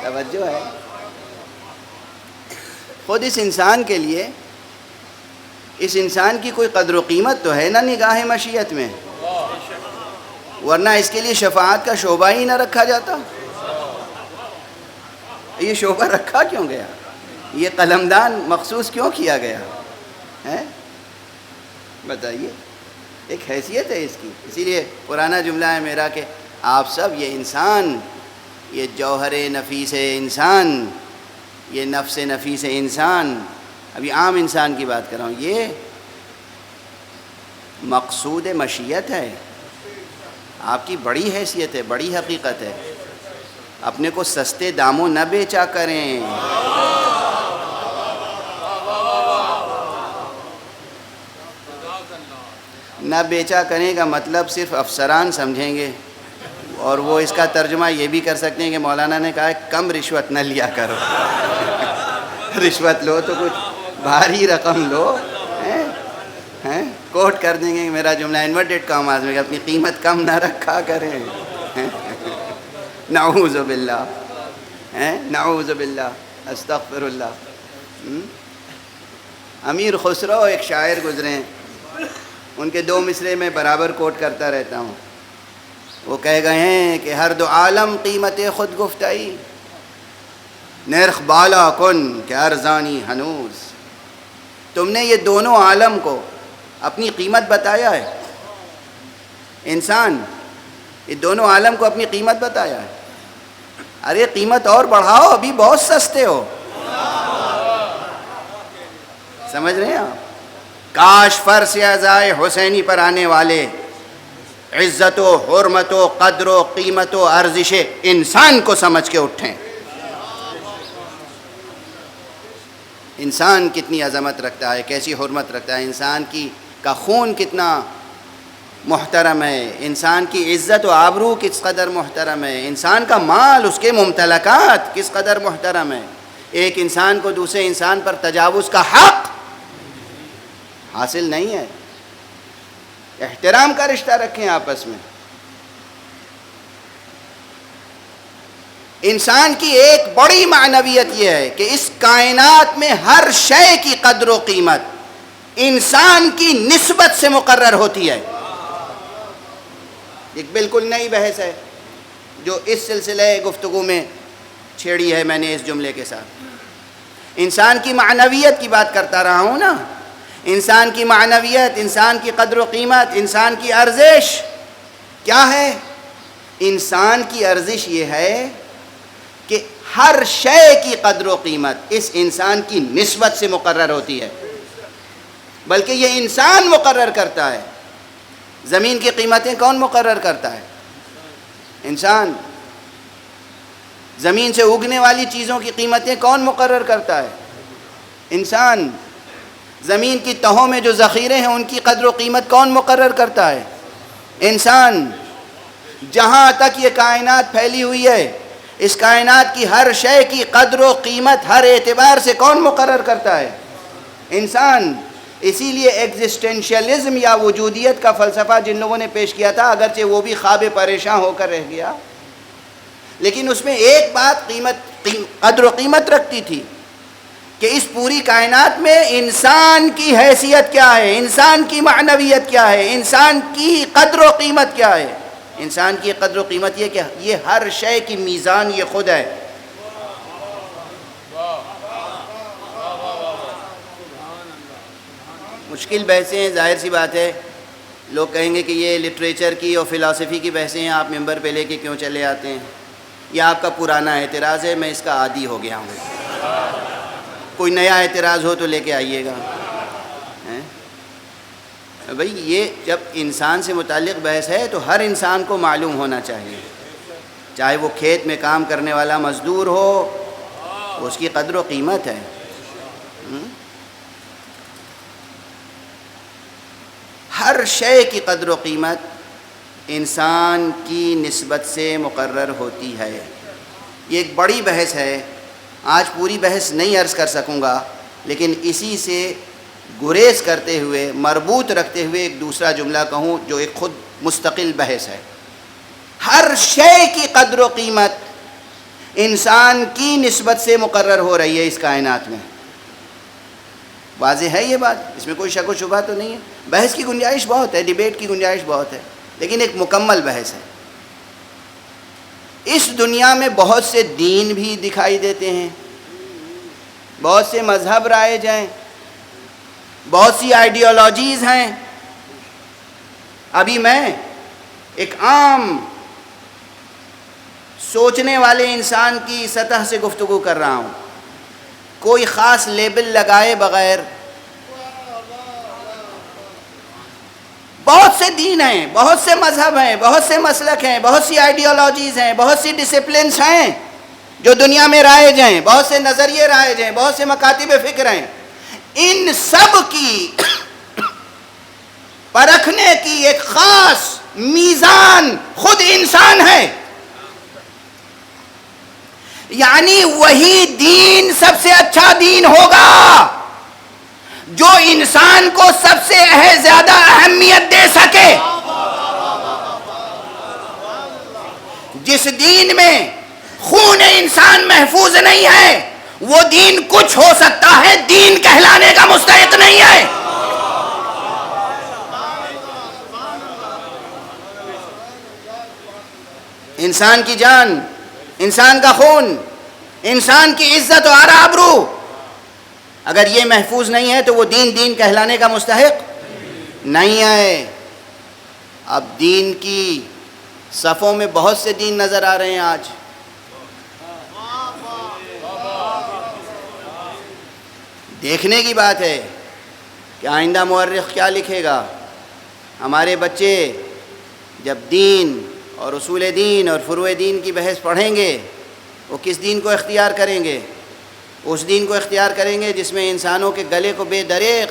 توجہ ہے؟ خود اس انسان کے لیے، اس انسان کی کوئی قدر و قیمت تو ہے نا نگاہ مشیت میں، ورنہ اس کے لیے شفاعت کا شعبہ ہی نہ رکھا جاتا۔ یہ شعبہ رکھا کیوں گیا؟ یہ قلمدان مخصوص کیوں کیا گیا ہے؟ بتائیے، ایک حیثیت ہے اس کی۔ اسی لیے پرانا جملہ ہے میرا کہ آپ سب یہ انسان، یہ جوہر نفیس انسان، یہ نفس نفیس انسان، ابھی عام انسان کی بات کر رہا ہوں، یہ مقصود مشیت ہے، آپ کی بڑی حیثیت ہے، بڑی حقیقت ہے۔ اپنے کو سستے داموں نہ بیچا کریں۔ نہ بیچا کریں کا مطلب صرف افسران سمجھیں گے، اور وہ اس کا ترجمہ یہ بھی کر سکتے ہیں کہ مولانا نے کہا ہے کم رشوت نہ لیا کرو۔ رشوت لو تو کچھ بھاری رقم لو، کوٹ کر دیں گے کہ میرا جملہ انورٹڈ کاماز میں کہ اپنی قیمت کم نہ رکھا کریں۔ نعوذ باللہ، نعوذ باللہ، استغفر اللہ۔ امیر خسرو ایک شاعر گزرے ہیں، ان کے 2 مصرے میں برابر کوٹ کرتا رہتا ہوں۔ وہ کہہ گئے ہیں کہ ہر دو عالم قیمت خود گفتائی، نرخ بالا کن کہ ارزانی ہنوز۔ تم نے یہ دونوں عالم کو اپنی قیمت بتایا ہے، انسان یہ دونوں عالم کو اپنی قیمت بتایا ہے۔ ارے قیمت اور بڑھاؤ، ابھی بہت سستے ہو۔ سمجھ رہے ہیں آپ؟ کاش فرش عزائے حسینی پر آنے والے عزت و حرمت و قدر و قیمت و ارزش انسان کو سمجھ کے اٹھیں۔ انسان کتنی عظمت رکھتا ہے، کیسی حرمت رکھتا ہے، انسان کا خون کتنا محترم ہے، انسان کی عزت و آبرو کس قدر محترم ہے، انسان کا مال، اس کے ممتلکات کس قدر محترم ہے۔ ایک انسان کو دوسرے انسان پر تجاوز کا حق حاصل نہیں ہے۔ احترام کا رشتہ رکھیں آپس میں۔ انسان کی ایک بڑی معنویت یہ ہے کہ اس کائنات میں ہر شے کی قدر و قیمت انسان کی نسبت سے مقرر ہوتی ہے۔ ایک بالکل نئی بحث ہے جو اس سلسلہ گفتگو میں چھیڑی ہے میں نے اس جملے کے ساتھ۔ انسان کی معنویت کی بات کرتا رہا ہوں نا، انسان کی معنویت، انسان کی قدر و قیمت، انسان کی ارزش کیا ہے؟ انسان کی ارزش یہ ہے کہ ہر شے کی قدر و قیمت اس انسان کی نسبت سے مقرر ہوتی ہے، بلکہ یہ انسان مقرر کرتا ہے۔ زمین کی قیمتیں کون مقرر کرتا ہے؟ انسان۔ زمین سے اگنے والی چیزوں کی قیمتیں کون مقرر کرتا ہے؟ انسان۔ زمین کی تہوں میں جو ذخیرے ہیں ان کی قدر و قیمت کون مقرر کرتا ہے؟ انسان۔ جہاں تک یہ کائنات پھیلی ہوئی ہے، اس کائنات کی ہر شے کی قدر و قیمت ہر اعتبار سے کون مقرر کرتا ہے؟ انسان۔ اسی لیے ایگزسٹینشیلزم یا وجودیت کا فلسفہ جن لوگوں نے پیش کیا تھا، اگرچہ وہ بھی خواب پریشاں ہو کر رہ گیا، لیکن اس میں ایک بات قدر و قیمت رکھتی تھی کہ اس پوری کائنات میں انسان کی حیثیت کیا ہے، انسان کی معنویت کیا ہے، انسان کی قدر و قیمت کیا ہے۔ انسان کی قدر و قیمت یہ کہ یہ ہر شے کی میزان یہ خود ہے۔ مشکل بحثیں ہیں، ظاہر سی بات ہے، لوگ کہیں گے کہ یہ لٹریچر کی اور فلسفی کی بحثیں ہیں، آپ ممبر پہ لے کے کیوں چلے آتے ہیں؟ یہ آپ کا پرانا اعتراض ہے، میں اس کا عادی ہو گیا ہوں۔ کوئی نیا اعتراض ہو تو لے کے آئیے گا۔ بھئی یہ جب انسان سے متعلق بحث ہے تو ہر انسان کو معلوم ہونا چاہیے، چاہے وہ کھیت میں کام کرنے والا مزدور ہو، اس کی قدر و قیمت ہے۔ ہر شے کی قدر و قیمت انسان کی نسبت سے مقرر ہوتی ہے۔ یہ ایک بڑی بحث ہے، آج پوری بحث نہیں عرض کر سکوں گا، لیکن اسی سے گریز کرتے ہوئے، مربوط رکھتے ہوئے ایک دوسرا جملہ کہوں جو ایک خود مستقل بحث ہے۔ ہر شے کی قدر و قیمت انسان کی نسبت سے مقرر ہو رہی ہے اس کائنات میں۔ واضح ہے یہ بات، اس میں کوئی شک و شبہ تو نہیں ہے۔ بحث کی گنجائش بہت ہے، ڈیبیٹ کی گنجائش بہت ہے، لیکن ایک مکمل بحث ہے۔ اس دنیا میں بہت سے دین بھی دکھائی دیتے ہیں، بہت سے مذہب رائج ہیں، بہت سی آئیڈیالوجیز ہیں۔ ابھی میں ایک عام سوچنے والے انسان کی سطح سے گفتگو کر رہا ہوں، کوئی خاص لیبل لگائے بغیر۔ بہت سے دین ہیں، بہت سے مذہب ہیں، بہت سے مسلک ہیں، بہت سی آئیڈیالوجیز ہیں، بہت سی ڈسپلنس ہیں جو دنیا میں رائج ہیں، بہت سے نظریے رائج ہیں، بہت سے مکاتب فکر ہیں۔ ان سب کی پرکھنے کی ایک خاص میزان خود انسان ہے، یعنی وہی دین سب سے اچھا دین ہوگا جو انسان کو سب سے زیادہ اہمیت دے سکے۔ جس دین میں خون انسان محفوظ نہیں ہے وہ دین کچھ ہو سکتا ہے، دین کہلانے کا مستحق نہیں ہے۔ انسان کی جان، انسان کا خون، انسان کی عزت و آبرو اگر یہ محفوظ نہیں ہے تو وہ دین کہلانے کا مستحق نہیں ہے۔ اب دین کی صفوں میں بہت سے دین نظر آ رہے ہیں آج۔ دیکھنے کی بات ہے کہ آئندہ مورخ کیا لکھے گا۔ ہمارے بچے جب دین اور اصول دین اور فروع دین کی بحث پڑھیں گے وہ کس دین کو اختیار کریں گے؟ اس دین کو اختیار کریں گے جس میں انسانوں کے گلے کو بے دریغ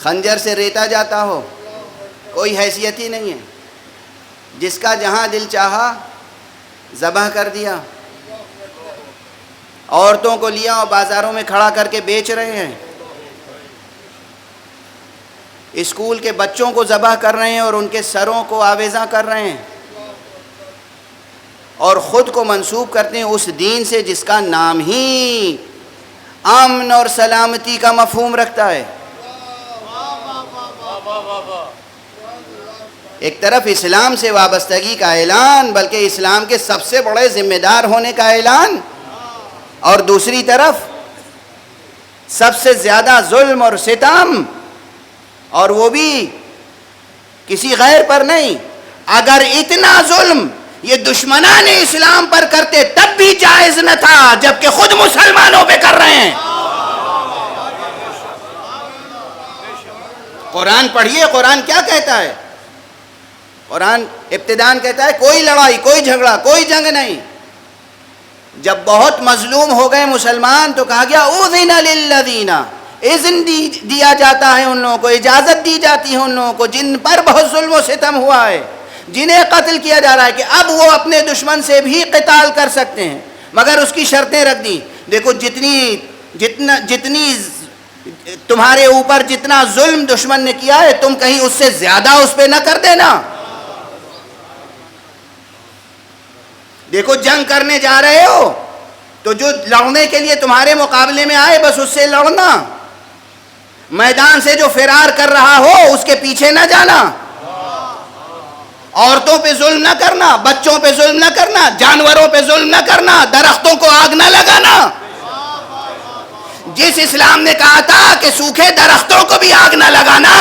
خنجر سے ریتا جاتا ہو، کوئی حیثیت ہی نہیں ہے، جس کا جہاں دل چاہا ذبح کر دیا، عورتوں کو لیا اور بازاروں میں کھڑا کر کے بیچ رہے ہیں، اسکول کے بچوں کو ذبح کر رہے ہیں اور ان کے سروں کو آویزاں کر رہے ہیں، اور خود کو منسوب کرتے ہیں اس دین سے جس کا نام ہی امن اور سلامتی کا مفہوم رکھتا ہے۔ ایک طرف اسلام سے وابستگی کا اعلان، بلکہ اسلام کے سب سے بڑے ذمہ دار ہونے کا اعلان، اور دوسری طرف سب سے زیادہ ظلم اور ستم، اور وہ بھی کسی غیر پر نہیں۔ اگر اتنا ظلم یہ دشمنان اسلام پر کرتے تب بھی جائز نہ تھا، جبکہ خود مسلمانوں پہ کر رہے ہیں۔ قرآن پڑھیے، قرآن کیا کہتا ہے؟ قرآن ابتداً کہتا ہے کوئی لڑائی، کوئی جھگڑا، کوئی جنگ نہیں۔ جب بہت مظلوم ہو گئے مسلمان تو کہا گیا اذن للذین، اذن دیا جاتا ہے ان لوگوں کو، اجازت دی جاتی ہے ان لوگوں کو جن پر بہت ظلم و ستم ہوا ہے، جنہیں قتل کیا جا رہا ہے، کہ اب وہ اپنے دشمن سے بھی قتال کر سکتے ہیں، مگر اس کی شرطیں رکھ دی۔ دیکھو جتنی تمہارے اوپر جتنا ظلم دشمن نے کیا ہے، تم کہیں اس سے زیادہ اس پہ نہ کر دینا۔ دیکھو جنگ کرنے جا رہے ہو تو جو لڑنے کے لیے تمہارے مقابلے میں آئے بس اس سے لڑنا، میدان سے جو فرار کر رہا ہو اس کے پیچھے نہ جانا، عورتوں پہ ظلم نہ کرنا، بچوں پہ ظلم نہ کرنا، جانوروں پہ ظلم نہ کرنا، درختوں کو آگ نہ لگانا۔ جس اسلام نے کہا تھا کہ سوکھے درختوں کو بھی آگ نہ لگانا،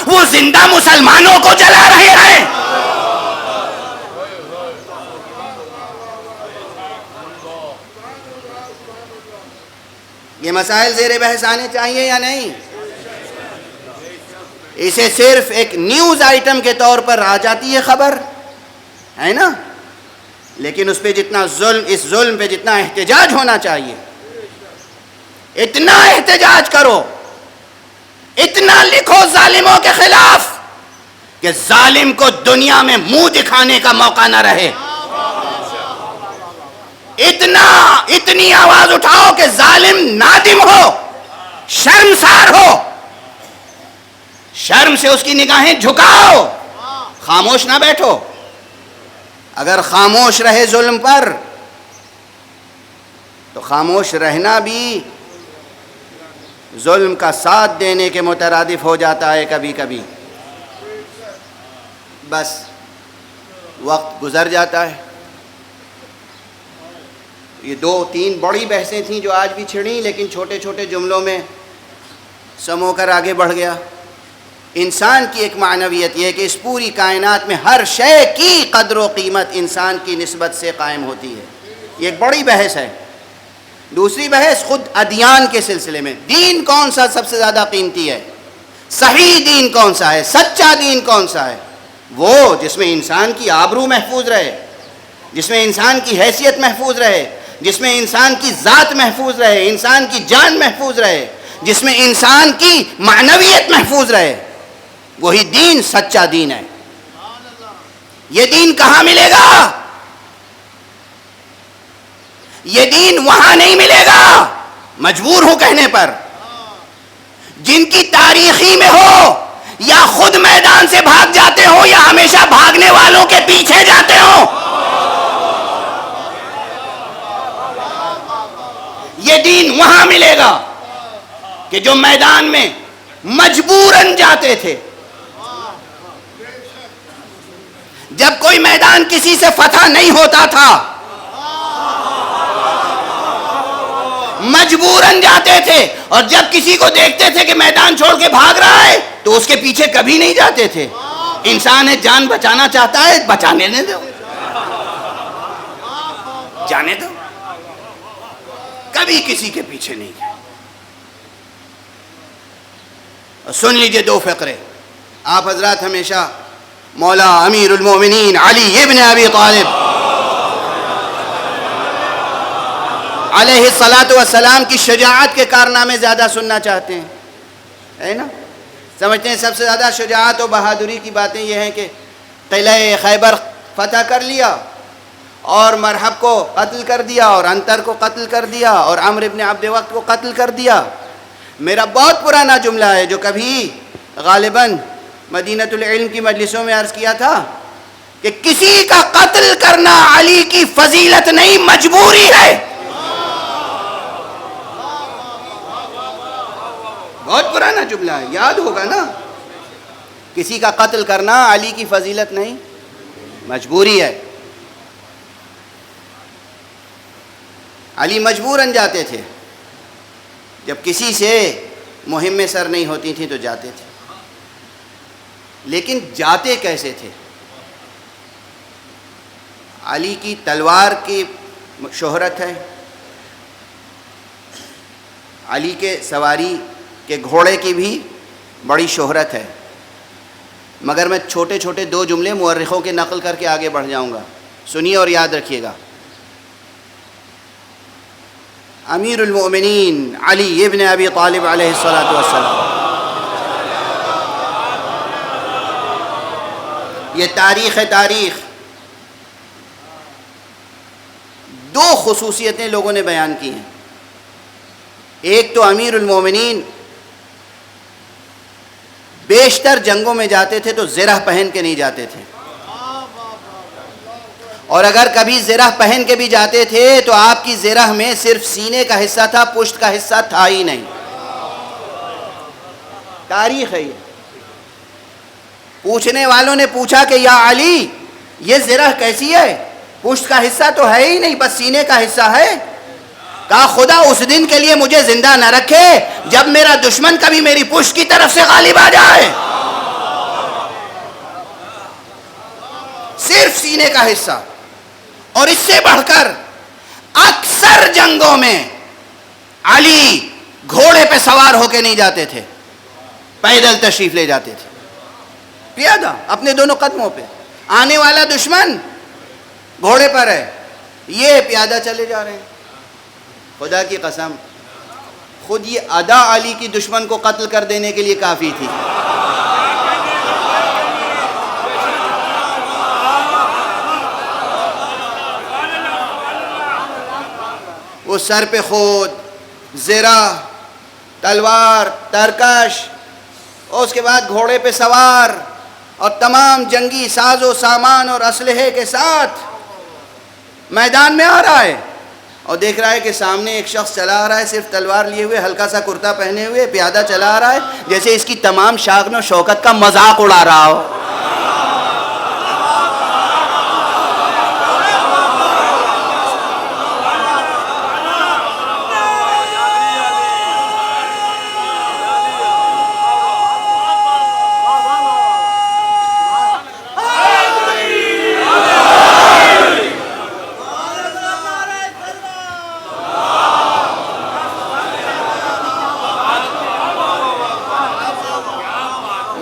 وہ زندہ مسلمانوں کو جلا رہے ہیں۔ یہ مسائل زیر بحث آنے چاہیے یا نہیں؟ اسے صرف ایک نیوز آئٹم کے طور پر آ جاتی ہے خبر، ہے نا، لیکن اس پہ جتنا ظلم، اس ظلم پہ جتنا احتجاج ہونا چاہیے، اتنا احتجاج کرو، اتنا لکھو ظالموں کے خلاف کہ ظالم کو دنیا میں منہ دکھانے کا موقع نہ رہے، اتنی آواز اٹھاؤ کہ ظالم نادم ہو، شرمسار ہو، شرم سے اس کی نگاہیں جھکاؤ، خاموش نہ بیٹھو۔ اگر خاموش رہے ظلم پر تو خاموش رہنا بھی ظلم کا ساتھ دینے کے مترادف ہو جاتا ہے کبھی کبھی۔ بس وقت گزر جاتا ہے۔ یہ 2-3 بڑی بحثیں تھیں جو آج بھی چھڑیں، لیکن چھوٹے چھوٹے جملوں میں سمو کر آگے بڑھ گیا۔ انسان کی ایک معنویت یہ ہے کہ اس پوری کائنات میں ہر شے کی قدر و قیمت انسان کی نسبت سے قائم ہوتی ہے، یہ ایک بڑی بحث ہے۔ دوسری بحث خود ادیان کے سلسلے میں، دین کون سا سب سے زیادہ قیمتی ہے، صحیح دین کون سا ہے، سچا دین کون سا ہے؟ وہ جس میں انسان کی آبرو محفوظ رہے، جس میں انسان کی حیثیت محفوظ رہے، جس میں انسان کی ذات محفوظ رہے، انسان کی جان محفوظ رہے، جس میں انسان کی معنویت محفوظ رہے، وہی دین سچا دین ہے۔ یہ دین کہاں ملے گا؟ یہ دین وہاں نہیں ملے گا، مجبور ہوں کہنے پر، جن کی تاریخی میں ہو یا خود میدان سے بھاگ جاتے ہو یا ہمیشہ بھاگنے والوں کے پیچھے جاتے ہو۔ یہ دین وہاں ملے گا کہ جو میدان میں مجبوراً جاتے تھے۔ جب کوئی میدان کسی سے فتح نہیں ہوتا تھا، مجبوراً جاتے تھے، اور جب کسی کو دیکھتے تھے کہ میدان چھوڑ کے بھاگ رہا ہے تو اس کے پیچھے کبھی نہیں جاتے تھے۔ انسان ہے، جان بچانا چاہتا ہے، بچانے نہ دو، جانے دو، کبھی کسی کے پیچھے نہیں گئے۔ سن لیجئے 2 فقرے، آپ حضرات ہمیشہ مولا امیر المومنین علی ابن ابی طالب علیہ الصلاۃ والسلام کی شجاعت کے کارنامے زیادہ سننا چاہتے ہیں، ہے نا؟ سمجھتے ہیں سب سے زیادہ شجاعت و بہادری کی باتیں یہ ہیں کہ قلعہ خیبر فتح کر لیا اور مرحب کو قتل کر دیا اور انتر کو قتل کر دیا اور عمرو ابن عبد وقت کو قتل کر دیا۔ میرا بہت پرانا جملہ ہے جو کبھی غالباً مدینۃ العلم کی مجلسوں میں عرض کیا تھا کہ کسی کا قتل کرنا علی کی فضیلت نہیں، مجبوری ہے۔ بہت پرانا جملہ ہے، یاد ہوگا نا؟ کسی کا قتل کرنا علی کی فضیلت نہیں، مجبوری ہے۔ علی مجبوراً جاتے تھے، جب کسی سے مہمیں سر نہیں ہوتی تھیں تو جاتے تھے، لیکن جاتے کیسے تھے؟ علی کی تلوار کی شہرت ہے، علی کے سواری کے گھوڑے کی بھی بڑی شہرت ہے، مگر میں چھوٹے چھوٹے 2 جملے مورخوں کے نقل کر کے آگے بڑھ جاؤں گا، سنیے اور یاد رکھیے گا۔ امیر المؤمنین علی ابن ابی طالب علیہ الصلاۃ والسلام، یہ تاریخ ہے، تاریخ۔ 2 خصوصیتیں لوگوں نے بیان کی ہیں۔ ایک تو امیر المومنین بیشتر جنگوں میں جاتے تھے تو زرہ پہن کے نہیں جاتے تھے، اور اگر کبھی زرہ پہن کے بھی جاتے تھے تو آپ کی زرہ میں صرف سینے کا حصہ تھا، پشت کا حصہ تھا ہی نہیں۔ تاریخ ہے یہ۔ پوچھنے والوں نے پوچھا کہ یا علی یہ زرہ کیسی ہے؟ پشت کا حصہ تو ہے ہی نہیں، بس سینے کا حصہ ہے۔ کہا خدا اس دن کے لیے مجھے زندہ نہ رکھے جب میرا دشمن کبھی میری پشت کی طرف سے غالب آ جائے۔ صرف سینے کا حصہ۔ اور اس سے بڑھ کر اکثر جنگوں میں علی گھوڑے پہ سوار ہو کے نہیں جاتے تھے، پیدل تشریف لے جاتے تھے، پیادہ اپنے دونوں قدموں پہ۔ آنے والا دشمن گھوڑے پر ہے، یہ پیادہ چلے جا رہے ہیں۔ خدا کی قسم خود یہ ادا علی کی دشمن کو قتل کر دینے کے لیے کافی تھی۔ وہ سر پہ خود، زرہ، تلوار، ترکش، اور اس کے بعد گھوڑے پہ سوار اور تمام جنگی ساز و سامان اور اسلحے کے ساتھ میدان میں آ رہا ہے، اور دیکھ رہا ہے کہ سامنے ایک شخص چلا آ رہا ہے، صرف تلوار لیے ہوئے، ہلکا سا کرتا پہنے ہوئے، پیادہ چلا آ رہا ہے، جیسے اس کی تمام شان و شوکت کا مذاق اڑا رہا ہو۔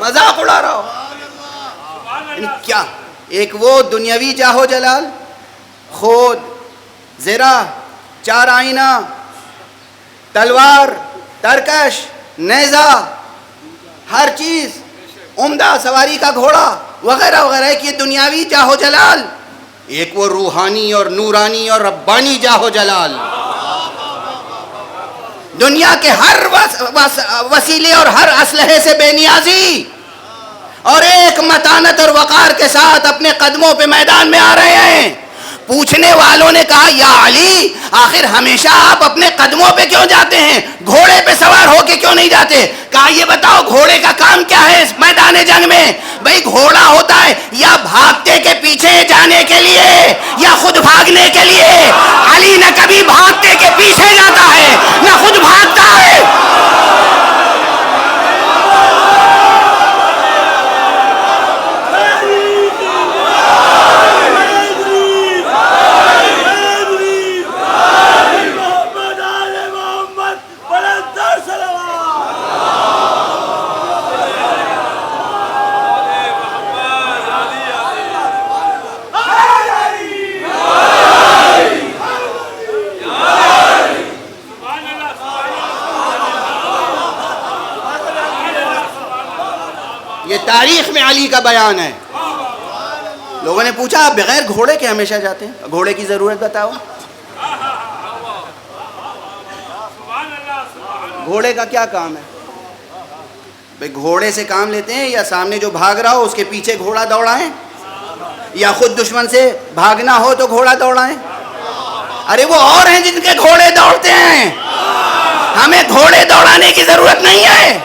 مذاق اڑا رہا ہو۔ یعنی کیا ایک وہ دنیاوی جاہو جلال، خود، زرہ، 4 آئینہ، تلوار، ترکش، نیزہ، ہر چیز، عمدہ سواری کا گھوڑا وغیرہ وغیرہ، ایک یہ دنیاوی جاہو جلال، ایک وہ روحانی اور نورانی اور ربانی جاہو جلال، دنیا کے ہر وسیلے اور ہر اسلحے سے بے نیازی، اور ایک متانت اور وقار کے ساتھ اپنے قدموں پہ میدان میں آ رہے ہیں۔ پوچھنے والوں نے کہا یا علی آخر ہمیشہ آپ اپنے قدموں پہ کیوں جاتے ہیں، گھوڑے پہ سوار ہو کے کیوں نہیں جاتے؟ کہا یہ بتاؤ گھوڑے کا کام کیا ہے اس میدان جنگ میں؟ بھئی گھوڑا ہوتا ہے یا بھاگتے کے پیچھے جانے کے لیے یا خود بھاگنے کے لیے۔ علی نہ کبھی بھاگتے کے پیچھے جاتا ہے نہ خود بھاگتا ہے۔ یہ تاریخ میں علی کا بیان ہے. لوگوں نے پوچھا آپ بغیر گھوڑے کے ہمیشہ جاتے ہیں, گھوڑے کی ضرورت بتاؤ. گھوڑے کا کیا کام ہے بھئی؟ گھوڑے سے کام لیتے ہیں یا سامنے جو بھاگ رہا ہو اس کے پیچھے گھوڑا دوڑائیں, یا خود دشمن سے بھاگنا ہو تو گھوڑا دوڑائیں؟ ارے وہ اور ہیں جن کے گھوڑے دوڑتے ہیں, ہمیں گھوڑے دوڑانے کی ضرورت نہیں ہے.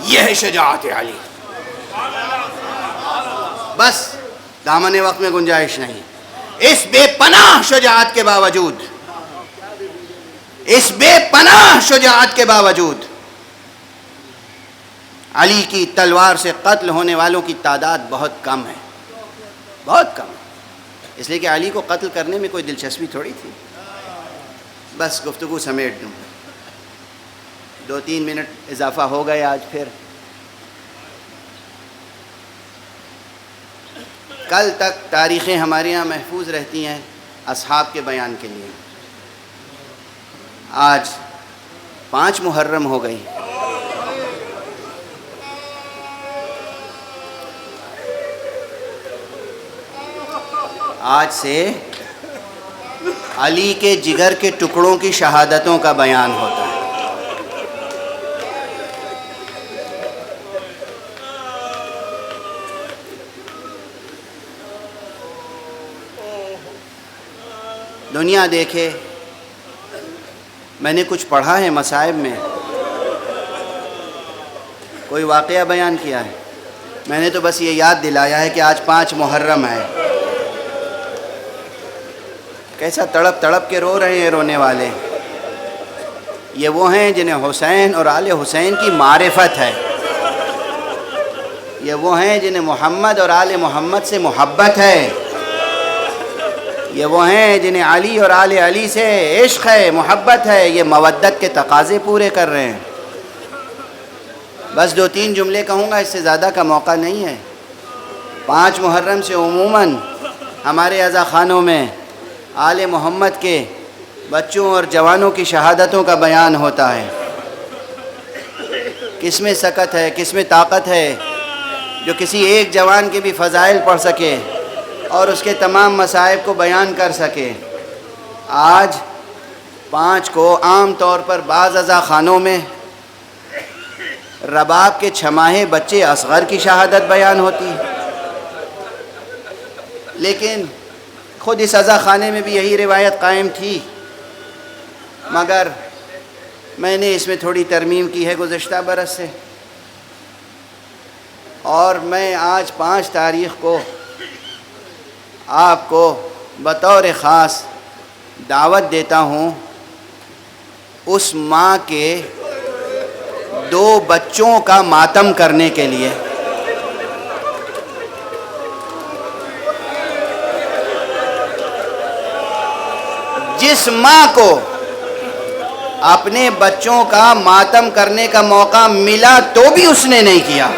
یہ ہے شجاعت علی. بس دامن وقت میں گنجائش نہیں. اس بے پناہ شجاعت کے باوجود, اس بے پناہ شجاعت کے باوجود علی کی تلوار سے قتل ہونے والوں کی تعداد بہت کم ہے, بہت کم. اس لیے کہ علی کو قتل کرنے میں کوئی دلچسپی تھوڑی تھی. بس گفتگو سمیٹ دوں, 2-3 منٹ اضافہ ہو گئے آج پھر. کل تک تاریخیں ہمارے یہاں محفوظ رہتی ہیں اصحاب کے بیان کے لیے. آج 5 محرم ہو گئی. آج سے علی کے جگر کے ٹکڑوں کی شہادتوں کا بیان ہوتا ہے. دنیا دیکھے, میں نے کچھ پڑھا ہے مصائب میں, کوئی واقعہ بیان کیا ہے. میں نے تو بس یہ یاد دلایا ہے کہ آج 5 محرم ہے. کیسا تڑپ تڑپ کے رو رہے ہیں رونے والے. یہ وہ ہیں جنہیں حسین اور آل حسین کی معرفت ہے. یہ وہ ہیں جنہیں محمد اور آل محمد سے محبت ہے. یہ وہ ہیں جنہیں علی اور آل علی سے عشق ہے, محبت ہے. یہ مودت کے تقاضے پورے کر رہے ہیں. بس 2-3 جملے کہوں گا, اس سے زیادہ کا موقع نہیں ہے. 5 محرم سے عموماً ہمارے عزا خانوں میں آل محمد کے بچوں اور جوانوں کی شہادتوں کا بیان ہوتا ہے. کس میں سکت ہے, کس میں طاقت ہے جو کسی ایک جوان کے بھی فضائل پڑھ سکے اور اس کے تمام مصائب کو بیان کر سکے. آج 5 کو عام طور پر بعض عزا خانوں میں رباب کے چھماہے بچے اصغر کی شہادت بیان ہوتی ہے. لیکن خود اس عزا خانے میں بھی یہی روایت قائم تھی, مگر میں نے اس میں تھوڑی ترمیم کی ہے گزشتہ برس سے. اور میں آج 5 تاریخ کو آپ کو بطور خاص دعوت دیتا ہوں اس ماں کے 2 بچوں کا ماتم کرنے کے لیے. جس ماں کو اپنے بچوں کا ماتم کرنے کا موقع ملا تو بھی اس نے نہیں کیا.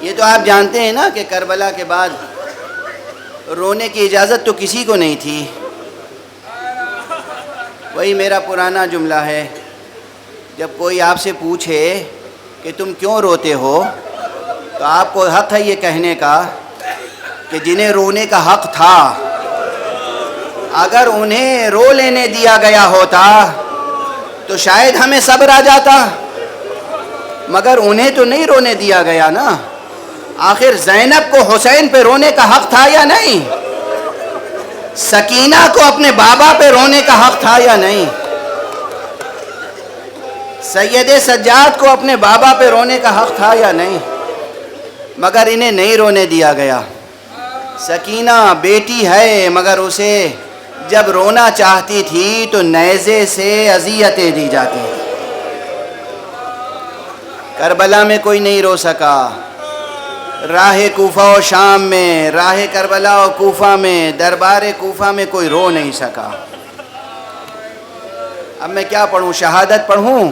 یہ تو آپ جانتے ہیں نا کہ کربلا کے بعد رونے کی اجازت تو کسی کو نہیں تھی. وہی میرا پرانا جملہ ہے, جب کوئی آپ سے پوچھے کہ تم کیوں روتے ہو تو آپ کو حق ہے یہ کہنے کا کہ جنہیں رونے کا حق تھا اگر انہیں رو لینے دیا گیا ہوتا تو شاید ہمیں صبر آ جاتا, مگر انہیں تو نہیں رونے دیا گیا نا. آخر زینب کو حسین پہ رونے کا حق تھا یا نہیں؟ سکینہ کو اپنے بابا پہ رونے کا حق تھا یا نہیں؟ سید سجاد کو اپنے بابا پہ رونے کا حق تھا یا نہیں؟ مگر انہیں نہیں رونے دیا گیا. سکینہ بیٹی ہے مگر اسے جب رونا چاہتی تھی تو نیزے سے اذیتیں دی جاتی. کربلا میں کوئی نہیں رو سکا, راہ کوفہ و شام میں, راہ کربلا و کوفہ میں, دربار کوفہ میں کوئی رو نہیں سکا. اب میں کیا پڑھوں, شہادت پڑھوں؟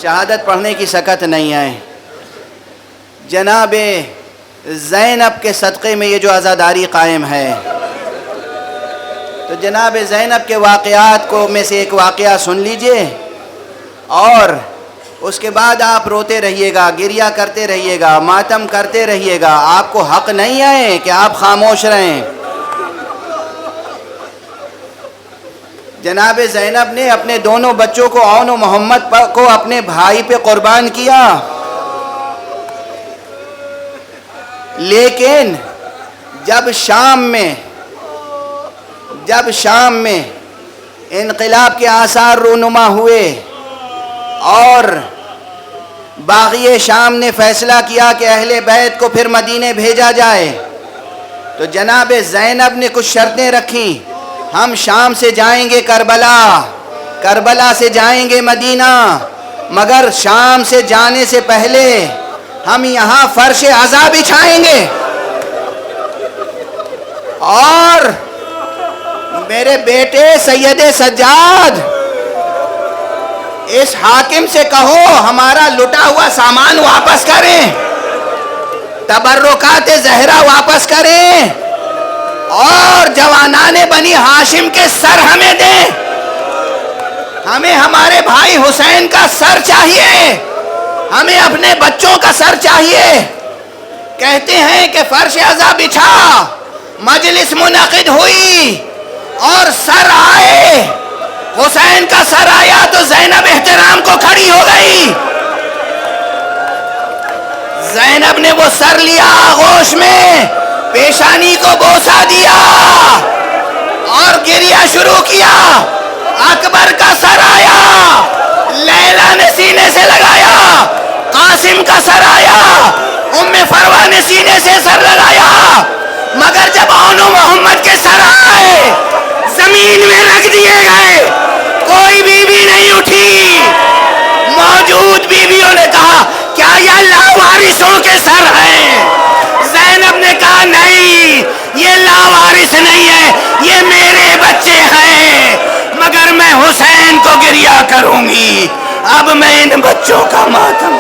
شہادت پڑھنے کی سکت نہیں ہے. جناب زینب کے صدقے میں یہ جو عزاداری قائم ہے. تو جناب زینب کے واقعات کو میں سے ایک واقعہ سن لیجئے اور اس کے بعد آپ روتے رہیے گا, گریہ کرتے رہیے گا, ماتم کرتے رہیے گا. آپ کو حق نہیں ہے کہ آپ خاموش رہیں. جناب زینب نے اپنے دونوں بچوں کو عون و محمد کو اپنے بھائی پہ قربان کیا, لیکن جب شام میں انقلاب کے آثار رونما ہوئے اور باغی شام نے فیصلہ کیا کہ اہل بیت کو پھر مدینے بھیجا جائے, تو جناب زینب نے کچھ شرطیں رکھیں. ہم شام سے جائیں گے کربلا سے جائیں گے مدینہ, مگر شام سے جانے سے پہلے ہم یہاں فرش عزا بچھائیں گے. اور میرے بیٹے سید سجاد, اس حاکم سے کہو ہمارا لٹا ہوا سامان واپس کریں, تبرکات زہرا واپس کریں, اور جوانان بنی ہاشم کے سر ہمیں دیں. ہمیں ہمارے بھائی حسین کا سر چاہیے, ہمیں اپنے بچوں کا سر چاہیے. کہتے ہیں کہ فرش عزا بچھا, مجلس منعقد ہوئی اور سر آئے. حسین کا سر آیا تو زینب احترام کو کھڑی ہو گئی. زینب نے وہ سر لیا آغوش میں, پیشانی کو بوسہ دیا اور گریہ شروع کیا. اکبر کا سر آیا, لیلا نے سینے سے لگایا. قاسم کا سر آیا, ام فروا نے سینے سے سر لگایا. مگر جب عون و محمد کے سر آئے, زمین میں رکھ دیے گئے, کوئی بیوی نہیں اٹھی. موجود بیویوں نے کہا کیا یہ لاوارثوں کے سر ہیں؟ زینب نے کہا نہیں, یہ لاوارث نہیں ہے, یہ میرے بچے ہیں, مگر میں حسین کو گریہ کروں گی. اب میں ان بچوں کا ماتم